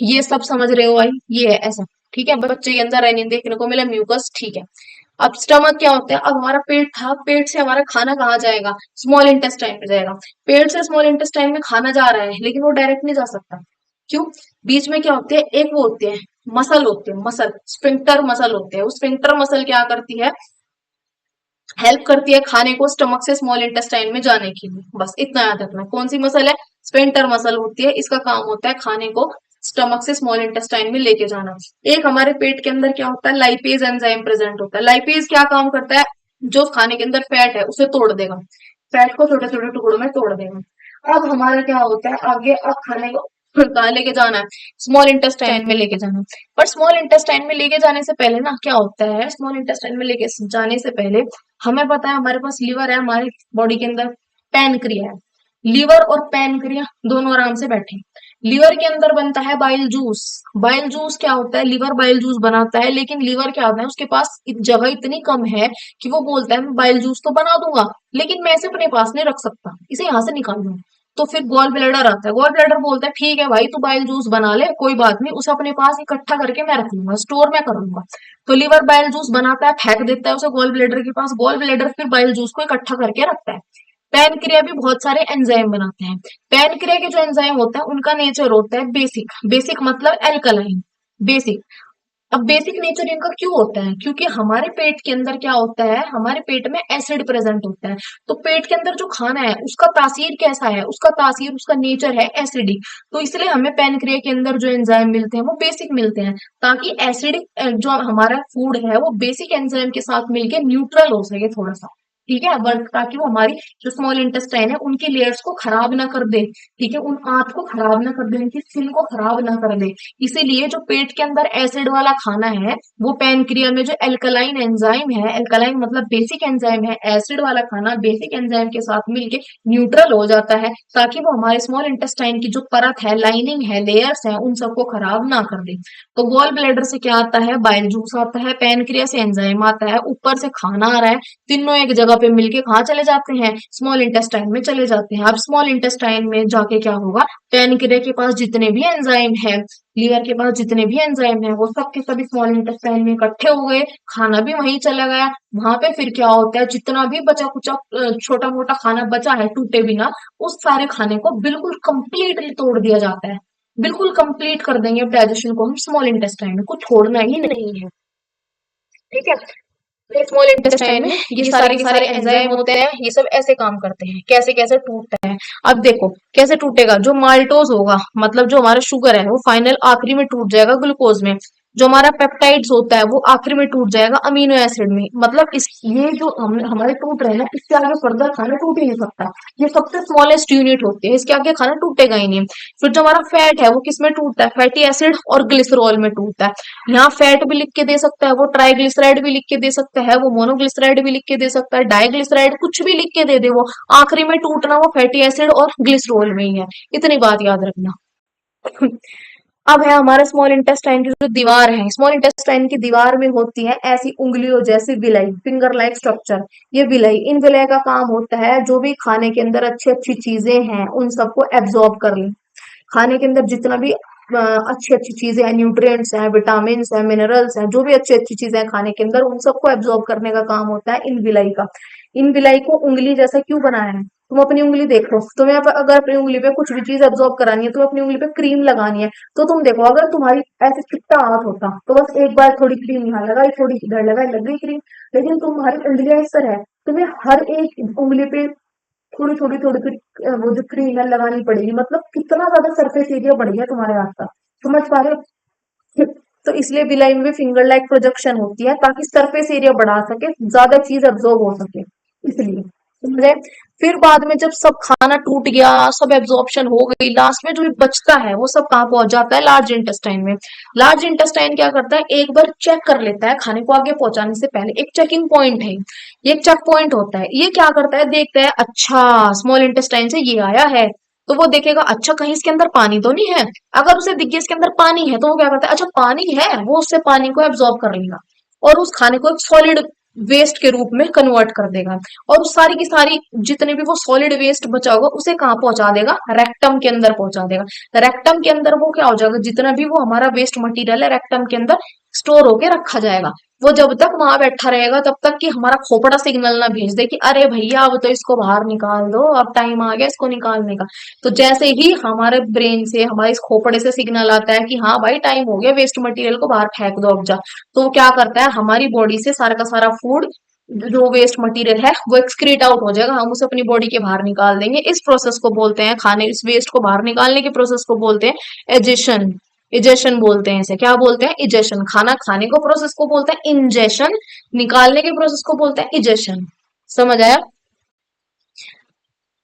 ये सब समझ रहे हो भाई, ये है ऐसा। ठीक है, बच्चे के अंदर रेनिन देखने को मिला, म्यूकस, ठीक है। अब स्टमक क्या होता है? अब हमारा पेट था, पेट से हमारा खाना कहाँ जाएगा? स्मॉल इंटेस्टाइन में जाएगा। पेट से स्मॉल इंटेस्टाइन में खाना जा रहा है, लेकिन वो डायरेक्ट नहीं जा सकता। क्यों? बीच में क्या होते हैं, एक वो होते हैं मसल, होते हैं मसल, स्फिंक्टर मसल होते हैं। वो स्फिंक्टर मसल क्या करती है? हेल्प करती है खाने को स्टमक से स्मॉल इंटेस्टाइन में जाने के लिए। बस इतना याद रखना। कौन सी मसल है? स्फिंक्टर मसल होती है। इसका काम होता है खाने को स्टमक से स्मॉल इंटेस्टाइन में लेके जाना। एक हमारे पेट के अंदर क्या होता है? लाइपेज एंजाइम प्रेजेंट होता है। लाइपेज क्या काम करता है? जो खाने के अंदर फैट है उसे तोड़ देगा, फैट को छोटे छोटे टुकड़ों में तोड़ देगा। अब हमारा क्या होता है आगे? अब खाने को कहाँ लेके जाना है? स्मॉल इंटेस्टाइन में लेके जाना है। पर स्मॉल इंटेस्टाइन में लेके जाने से पहले ना क्या होता है, स्मॉल इंटेस्टाइन में लेके जाने से पहले हमें पता है हमारे पास लीवर है, हमारी बॉडी के अंदर पैनक्रिया है। लीवर और पैनक्रिया दोनों आराम से बैठे हैं। लीवर के अंदर बनता है बाइल जूस। बाइल जूस क्या होता है? लीवर बाइल जूस बनाता है, लेकिन लीवर क्या होता है, उसके पास जगह इतनी कम है कि वो बोलता है मैं बाइल जूस तो बना दूंगा, लेकिन मैं इसे अपने पास नहीं रख सकता, इसे यहाँ से निकाल दूं। तो फिर गॉल ब्लैडर आता है। गॉल ब्लैडर बोलता है ठीक है भाई तू बाइल जूस बना ले, कोई बात नहीं, उसे अपने पास इकट्ठा करके मैं रख लूंगा, स्टोर में कर लूंगा। तो लीवर बाइल जूस बनाता है, फेंक देता है उसे गॉल ब्लैडर के पास। गॉल ब्लैडर फिर बाइल जूस को इकट्ठा करके रखता है। पैनक्रिया भी बहुत सारे एंजाइम बनाते हैं। पैनक्रिया के जो एंजाइम होता है उनका नेचर होता है बेसिक। बेसिक मतलब एल्कलाइन, बेसिक। अब बेसिक नेचर इनका क्यों होता है? क्योंकि हमारे पेट के अंदर क्या होता है, हमारे पेट में एसिड प्रेजेंट होता है। तो पेट के अंदर जो खाना है उसका तासीर कैसा है? उसका तासीर, उसका नेचर है एसिडिक। तो इसलिए हमें पैनक्रिया के अंदर जो एंजाइम मिलते हैं वो बेसिक मिलते हैं, ताकि एसिडिक जो हमारा फूड है वो बेसिक एंजाइम के साथ मिलके न्यूट्रल हो सके थोड़ा सा। ठीक है, बट ताकि वो हमारी जो स्मॉल इंटेस्टाइन है उनकी लेयर्स को खराब ना कर दे। ठीक है, उन आंत को खराब ना कर दे, उनकी स्किन को खराब ना कर दे। इसीलिए जो पेट के अंदर एसिड वाला खाना है वो पैनक्रिया में जो एल्कलाइन एंजाइम है, एल्कलाइन मतलब बेसिक एंजाइम है, एसिड वाला खाना बेसिक एंजाइम के साथ मिलके न्यूट्रल हो जाता है, ताकि वो हमारे स्मॉल इंटेस्टाइन की जो परत है, लाइनिंग है, लेयर्स है, उन सबको खराब ना कर दे। तो गॉल ब्लैडर से क्या आता है? बाइल जूस आता है। पैनक्रिया से एंजाइम आता है, ऊपर से खाना आ रहा है। तीनों एक जगह पे मिलके कहाँ चले जाते हैं? स्मॉल इंटेस्टाइन में चले जाते हैं। अब स्मॉल इंटेस्टाइन में जाके क्या होगा? पैनक्रिया के पास जितने भी एंजाइम है, लीवर के पास जितने भी एंजाइम है, वो सब के सभी स्मॉल इंटेस्टाइन में इकट्ठे हो गए, खाना भी वहीं चला गया। वहां पे फिर क्या होता है, जितना भी बचा कुचा छोटा मोटा खाना बचा है टूटे बिना, उस सारे खाने को बिल्कुल कंप्लीटली तोड़ दिया जाता है। बिल्कुल कंप्लीट कर देंगे डाइजेशन को हम स्मॉल इंटेस्टाइन में, कुछ छोड़ना ही नहीं है। ठीक है, स्मॉल इंटेस्टाइन में ये सारे के सारे एंजाइम होते हैं, ये सब ऐसे काम करते हैं। कैसे कैसे टूटता है? अब देखो कैसे टूटेगा। जो माल्टोज होगा, मतलब जो हमारा शुगर है, वो फाइनल आखिरी में टूट जाएगा ग्लूकोज में। जो हमारा पेप्टाइड्स होता है वो आखिरी में टूट जाएगा अमीनो एसिड में। मतलब इस ये जो हमारे टूट रहे हैं, इससे आगे फर्दर खाना टूट ही नहीं सकता। ये सबसे स्मॉलेस्ट यूनिट होती है, इसके आगे खाना टूटेगा ही नहीं। फिर जो हमारा फैट है वो किस में टूटता है? फैटी एसिड और ग्लिसरॉल में टूटता है। यहाँ फैट भी लिख के दे सकता है वो, ट्राइग्लिसराइड भी लिख के दे सकता है वो, मोनोग्लिसराइड भी लिख के दे सकता है, डाइग्लिसराइड, कुछ भी लिख के दे दे वो, आखिरी में टूटना वो फैटी एसिड और ग्लिसरॉल में ही है। इतनी बात याद रखना। अब है हमारे स्मॉल इंटेस्टाइन की जो दीवार है। स्मॉल इंटेस्टाइन की दीवार में होती है ऐसी उंगलियों जैसी विलाई, फिंगर लाइक स्ट्रक्चर। ये विलाई, इन विलाई का काम होता है जो भी खाने के अंदर अच्छी अच्छी चीजें हैं उन सबको एब्जॉर्ब कर ले। खाने के अंदर जितना भी अच्छी अच्छी चीजें हैं, न्यूट्रिएंट्स हैं, विटामिन हैं, मिनरल्स हैं, जो भी अच्छी अच्छी चीजें हैं खाने के अंदर, उन सबको एब्जॉर्ब करने का काम होता है इन विलाई का। इन विलाई को उंगली जैसा क्यों बनाया है? तुम अपनी उंगली देख लो, तुम्हें अगर अपनी उंगली पे कुछ भी चीज एब्जॉर्ब करानी है, तुम्हें अपनी उंगली पे क्रीम लगानी है, तो तुम देखो अगर तुम्हारी ऐसे चिपटा हाथ होता तो बस एक बार थोड़ी क्रीम यहाँ लगाई, थोड़ी इधर लगाई, लग गई क्रीम। लेकिन तुम्हारी उंगलियां इस तरह है, तुम्हें हर एक उंगली पे थोड़ी थोड़ी थोड़ी थोड़ी वो जो क्रीम है लगानी पड़ेगी, मतलब कितना ज्यादा सरफेस एरिया बढ़ गया तुम्हारे हाथ का। समझ पा रहे हो? तो इसलिए बिलाई में फिंगर लाइक प्रोजेक्शन होती है, ताकि सरफेस एरिया बढ़ा सके, ज्यादा चीज अब्सॉर्ब हो सके, इसलिए। समझे? फिर बाद में जब सब खाना टूट गया, सब एब्जॉर्प्शन हो गई, लास्ट में जो भी बचता है वो सब कहाँ पहुंच जाता है? लार्ज इंटेस्टाइन में। लार्ज इंटेस्टाइन क्या करता है? एक बार चेक कर लेता है खाने को आगे पहुंचाने से पहले, एक चेकिंग पॉइंट है, ये एक चेक पॉइंट होता है। ये क्या करता है? देखता है, अच्छा स्मॉल इंटेस्टाइन से ये आया है, तो वो देखेगा अच्छा कहीं इसके अंदर पानी तो नहीं है। अगर उसे दिख गया इसके अंदर पानी है, तो वो क्या करता है? अच्छा पानी है, वो उससे पानी को एब्जॉर्ब कर लेगा और उस खाने को एक सॉलिड वेस्ट के रूप में कन्वर्ट कर देगा। और उस सारी की सारी जितने भी वो सॉलिड वेस्ट बचा होगा उसे कहाँ पहुंचा देगा? रेक्टम के अंदर पहुंचा देगा। रेक्टम के अंदर वो क्या हो जाएगा? जितना भी वो हमारा वेस्ट मटेरियल है, रेक्टम के अंदर स्टोर होके रखा जाएगा। वो जब तक वहां बैठा रहेगा तब तक कि हमारा खोपड़ा सिग्नल ना भेज दे कि अरे भैया अब तो इसको बाहर निकाल दो, अब टाइम आ गया इसको निकालने का। तो जैसे ही हमारे ब्रेन से, हमारे इस खोपड़े से सिग्नल आता है कि हाँ भाई टाइम हो गया, वेस्ट मटेरियल को बाहर फेंक दो अब जा, तो वो क्या करता है? हमारी बॉडी से सारा का सारा फूड, जो वेस्ट मटेरियल है वो एक्सक्रीट आउट हो जाएगा, हम उसे अपनी बॉडी के बाहर निकाल देंगे। इस प्रोसेस को बोलते हैं, खाने इस वेस्ट को बाहर निकालने के प्रोसेस को बोलते हैं एजेशन। इजेशन बोलते हैं इसे। क्या बोलते हैं? इजेशन। खाना खाने को प्रोसेस को बोलते हैं इंजेशन, निकालने के प्रोसेस को बोलते हैं इजेशन। समझ आया?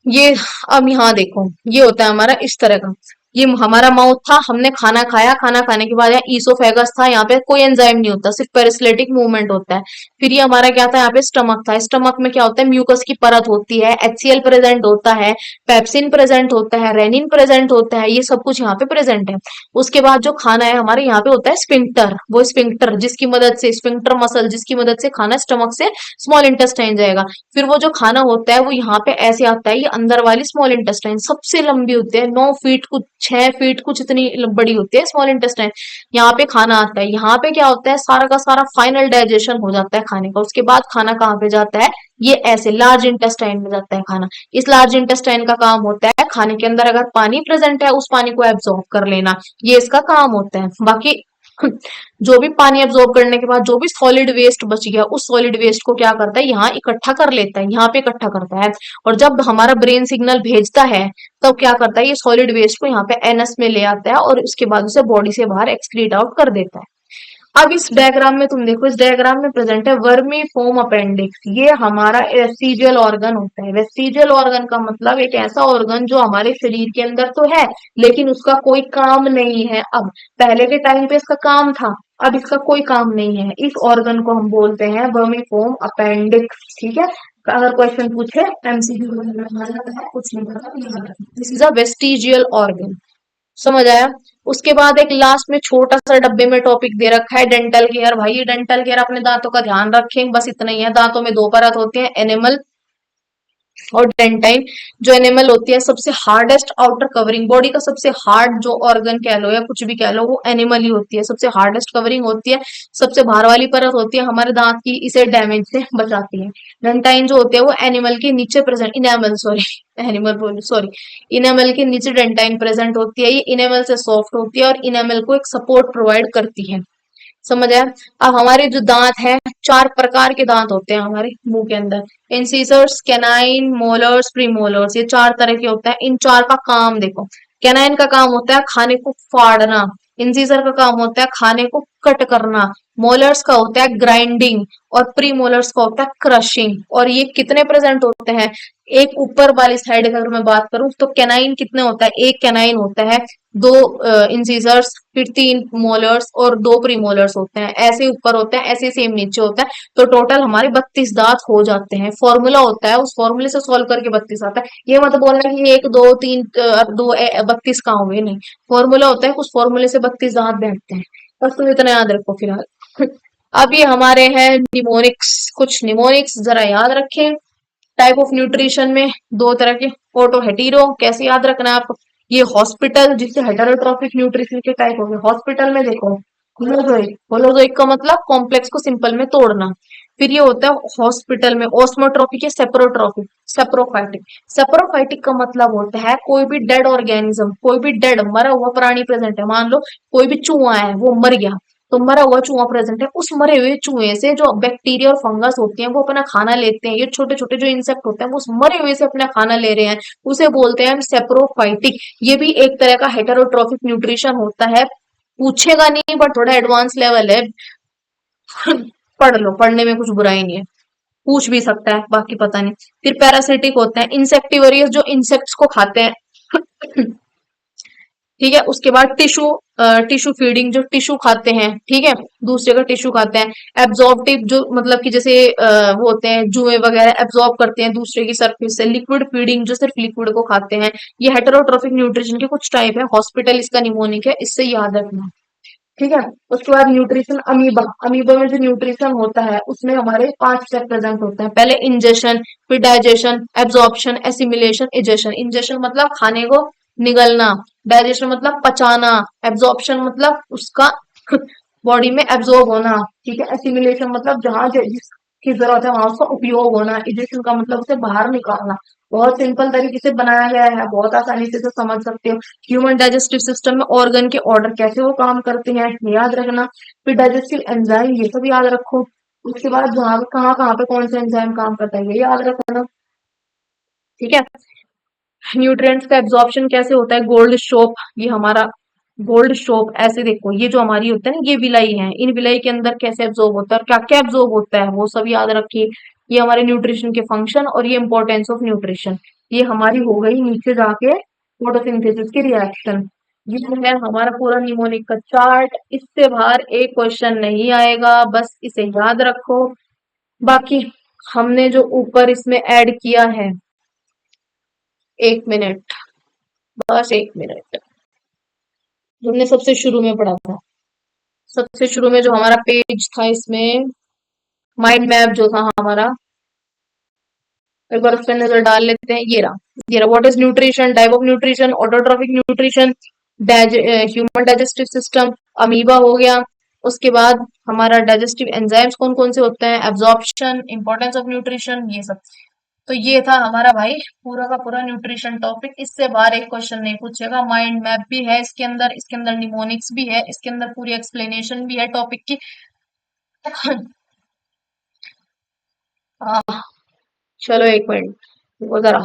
ये अब यहाँ देखो, ये होता है हमारा इस तरह का। ये हमारा माउथ था, हमने खाना खाया, खाना खाने के बाद यहाँ ईसोफेगस था, यहाँ पे कोई एंजाइम नहीं होता, सिर्फ पेरिस्लेटिक मूवमेंट होता है। फिर ये हमारा क्या था? यहाँ पे स्टमक था, स्टमक में क्या होता है? म्यूकस की परत होती है, एचसीएल प्रेजेंट होता है, पेप्सिन प्रेजेंट होता है, रेनिन प्रेजेंट होता है, ये सब कुछ यहाँ पे प्रेजेंट है। उसके बाद जो खाना है हमारे यहाँ पे होता है स्फिंक्टर, वो स्फिंक्टर जिसकी मदद से, स्फिंक्टर मसल जिसकी मदद से खाना स्टमक से स्मॉल इंटेस्टाइन जाएगा। फिर वो जो खाना होता है वो यहाँ पे ऐसे आता है, ये अंदर वाली स्मॉल इंटेस्टाइन सबसे लंबी होती है, 9 फीट कुछ 6 फीट कुछ इतनी बड़ी होती है स्मॉल इंटेस्टाइन। यहाँ पे खाना आता है, यहाँ पे क्या होता है? सारा का सारा फाइनल डाइजेशन हो जाता है खाने का। उसके बाद खाना कहाँ पे जाता है? ये ऐसे लार्ज इंटेस्टाइन में जाता है खाना। इस लार्ज इंटेस्टाइन का काम होता है खाने के अंदर अगर पानी प्रेजेंट है उस पानी को एब्जॉर्ब कर लेना, ये इसका काम होता है। बाकी जो भी पानी एब्जॉर्ब करने के बाद जो भी सॉलिड वेस्ट बच गया, उस सॉलिड वेस्ट को क्या करता है? यहाँ इकट्ठा कर लेता है, यहाँ पे इकट्ठा करता है। और जब हमारा ब्रेन सिग्नल भेजता है तब क्या करता है? ये सॉलिड वेस्ट को यहाँ पे एनस में ले आता है और उसके बाद उसे बॉडी से बाहर एक्सक्रीट आउट कर देता है। अब इस डायग्राम में तुम देखो, इस डायग्राम में प्रेजेंट है वर्मी फोम अपेंडिक्स। ये हमारा वेस्टिजियल ऑर्गन होता है। वेस्टिजियल ऑर्गन का मतलब एक ऐसा ऑर्गन जो हमारे शरीर के अंदर तो है लेकिन उसका कोई काम नहीं है अब। पहले के टाइम पे इसका काम था, अब इसका कोई काम नहीं है। इस ऑर्गन को हम बोलते हैं वर्मी फोम अपेंडिक्स। ठीक है? अगर क्वेश्चन पूछे एमसीक्यू में, कुछ नहीं पता, this is a vestigial organ. समझ आया? उसके बाद एक लास्ट में छोटा सा डब्बे में टॉपिक दे रखा है डेंटल केयर। भाई ये डेंटल केयर अपने दांतों का ध्यान रखें, बस इतना ही है। दांतों में दो परत होती है, एनिमल और डेंटाइन। जो एनिमल होती है सबसे हार्डेस्ट आउटर कवरिंग, बॉडी का सबसे हार्ड जो ऑर्गन कह लो या कुछ भी कह लो, वो एनिमल ही होती है, सबसे हार्डेस्ट कवरिंग होती है। सबसे बाहर वाली परत होती है हमारे दांत की, इसे डैमेज से बचाती है। डेंटाइन जो होते हैं वो एनिमल के नीचे प्रेजेंट, इनेमल सॉरी एनिमल बोल सॉरी, इनेमल के नीचे डेंटाइन प्रेजेंट होती है। ये इनेमल से सॉफ्ट होती है और इनेमल को एक सपोर्ट प्रोवाइड करती है। समझ आया? अब हमारे जो दांत है, 4 प्रकार के दांत होते हैं हमारे मुंह के अंदर। इंसिसर्स, कैनाइन, मोलर्स, प्रीमोलर्स, ये 4 तरह के होते हैं। इन चार का काम देखो। कैनाइन का काम होता है खाने को फाड़ना, इंसिसर का काम होता है खाने को कट करना, मोलर्स का होता है ग्राइंडिंग और प्रीमोलर्स का होता है क्रशिंग। और ये कितने प्रेजेंट होते हैं? एक ऊपर वाली साइड अगर मैं बात करूं तो कैनाइन कितने होता है? एक कैनाइन होता है, दो इंसिसर्स, फिर 3 मोलर्स और 2 प्रीमोलर्स होते हैं। ऐसे ऊपर होते हैं, ऐसे सेम नीचे होता है। तो टोटल हमारे 32 दांत हो जाते हैं। फॉर्मूला होता है, उस फॉर्मूले से सॉल्व करके 32 आता है। ये मत बोलना कि 1 2 3 दो 32 कहाँ हुए, नहीं। फॉर्मूला होता है, उस फॉर्मूले से 32 दांत बैठते हैं। बस तुम इतना याद रखो फिलहाल। अब ये हमारे हैं निमोनिक्स। कुछ निमोनिक्स जरा याद रखें। टाइप ऑफ न्यूट्रिशन में 2 तरह के, ऑटो हेटेरो, कैसे याद रखना है आप? ये हॉस्पिटल, जिससे हेटेरोट्रॉफिक न्यूट्रिशन के टाइप हो गए। हॉस्पिटल में देखो होलोजोइक, होलोजोइक का मतलब कॉम्प्लेक्स को सिंपल में तोड़ना। फिर ये होता है हॉस्पिटल में ऑस्मोट्रोपिक या सेप्रोट्रोपिक। सेप्रोफाइटिक, सेप्रोफाइटिक का मतलब होता है कोई भी डेड ऑर्गेनिज्म, कोई भी डेड मरा हुआ प्राणी प्रेजेंट है, मान लो कोई भी चूहा है वो मर गया, तो मरा हुआ चूहा प्रेजेंट है, उस मरे हुए चूहे से जो बैक्टीरिया और फंगस होते हैं वो अपना खाना लेते हैं, ये छोटे छोटे जो इंसेक्ट होते हैं वो उस मरे हुए से अपना खाना ले रहे हैं, उसे बोलते हैं हम सेप्रोफाइटिक। ये भी एक तरह का हेटेरोट्रोफिक न्यूट्रिशन होता है, पूछेगा नहीं बट थोड़ा एडवांस लेवल है। पढ़ लो, पढ़ने में कुछ बुराई नहीं है, पूछ भी सकता है, बाकी पता नहीं। फिर पैरासिटिक होते हैं इंसेक्टिवरियस, जो इंसेक्ट्स को खाते हैं। ठीक है, उसके बाद टिश्यू, टिश्यू फीडिंग, जो टिश्यू खाते हैं, ठीक है, दूसरे का टिश्यू खाते हैं। एब्जॉर्प्टिव, जो मतलब कि जैसे वो होते हैं जुए वगैरह, एब्जॉर्ब करते हैं दूसरे की सरफेस से। लिक्विड फीडिंग, जो सिर्फ लिक्विड को खाते हैं। ये हेटेरोट्रोफिक न्यूट्रिशन के कुछ टाइप है, हॉस्पिटल इसका निमोनिक है, इससे याद रखना। ठीक है, उसके बाद न्यूट्रिशन अमीबा। अमीबा में जो न्यूट्रिशन होता है उसमें हमारे 5 स्टेप प्रेजेंट होते हैं। पहले इंजेशन, फिर digestion, absorption, assimilation, egestion. Ingestion मतलब खाने को निगलना, डाइजेशन मतलब पचाना, एब्जॉर्प्शन मतलब उसका बॉडी में एब्जॉर्ब होना, ठीक है, एसिमिलेशन मतलब जहां जिसकी जरूरत है वहां उसका उपयोग होना, इजेशन का मतलब उसे बाहर निकालना। बहुत सिंपल तरीके से बनाया गया है, बहुत आसानी से इसे समझ सकते हो। ह्यूमन डाइजेस्टिव सिस्टम में ऑर्गन के ऑर्डर कैसे वो काम करते हैं याद रखना। फिर डाइजेस्टिव एंजाइम, ये सब याद रखो। उसके बाद जहाँ कहाँ कहाँ पे कौन सा एंजाइम काम करता है ये याद रखना। ठीक है, न्यूट्रिएंट्स का एब्जॉर्प्शन कैसे होता है, गोल्ड शॉप, ये हमारा गोल्ड शॉप, ऐसे देखो ये जो हमारी होता है ना, ये विलाई है, इन विलाई के अंदर कैसे एब्जॉर्ब होता है और क्या क्या एब्जॉर्ब होता है वो सब याद रखिए। ये हमारे न्यूट्रिशन के फंक्शन और ये इंपॉर्टेंस ऑफ न्यूट्रिशन। ये हमारी हो गई नीचे जाके फोटोसिंथेसिस की रिएक्शन। ये है हमारा पूरा निमोनिक का चार्ट, इससे बाहर एक क्वेश्चन नहीं आएगा, बस इसे याद रखो। बाकी हमने जो ऊपर इसमें ऐड किया है, 1 मिनट, बस 1 मिनट, हमने सबसे शुरू में पढ़ा था, सबसे शुरू में जो हमारा पेज था इसमें माइंड मैप जो था हमारा, एक बार उस पर नजर डाल लेते हैं। ये रहा what is nutrition, type of nutrition, autotrophic nutrition, human digestive system, amoeba हो गया। उसके बाद हमारा डाइजेस्टिव एंजाइम्स कौन कौन से होते हैं, एब्जॉर्प्शन, इंपॉर्टेंस ऑफ न्यूट्रिशन, ये सब। तो ये था हमारा भाई पूरा का पूरा न्यूट्रिशन टॉपिक, इससे बाहर एक क्वेश्चन नहीं पूछेगा। माइंड मैप भी है इसके अंदर निमोनिक्स भी है, इसके अंदर पूरी एक्सप्लेनेशन भी है टॉपिक की। हाँ, चलो 1 मिनट रुको जरा।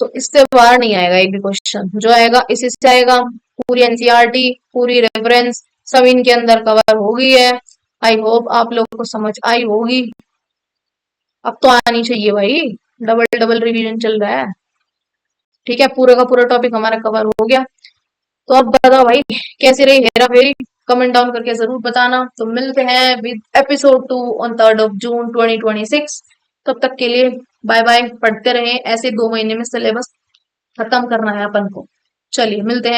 तो इससे बाहर नहीं आएगा एक भी क्वेश्चन, जो आएगा इसी से आएगा। पूरी एनसीईआरटी, पूरी रेफरेंस सब इनके अंदर कवर हो गई है। आई होप आप लोगों को समझ आई होगी। अब तो आनी चाहिए भाई, डबल डबल रिवीजन चल रहा है। ठीक है, पूरा का पूरा टॉपिक हमारा कवर हो गया। तो अब बताओ भाई कैसी रही हेरा फेरी, कमेंट डाउन करके जरूर बताना। तो मिलते हैं with episode 2 on 3rd of June 2026। तब तक के लिए बाय बाय, पढ़ते रहें, ऐसे 2 महीने में सिलेबस खत्म करना है अपन को। चलिए मिलते हैं।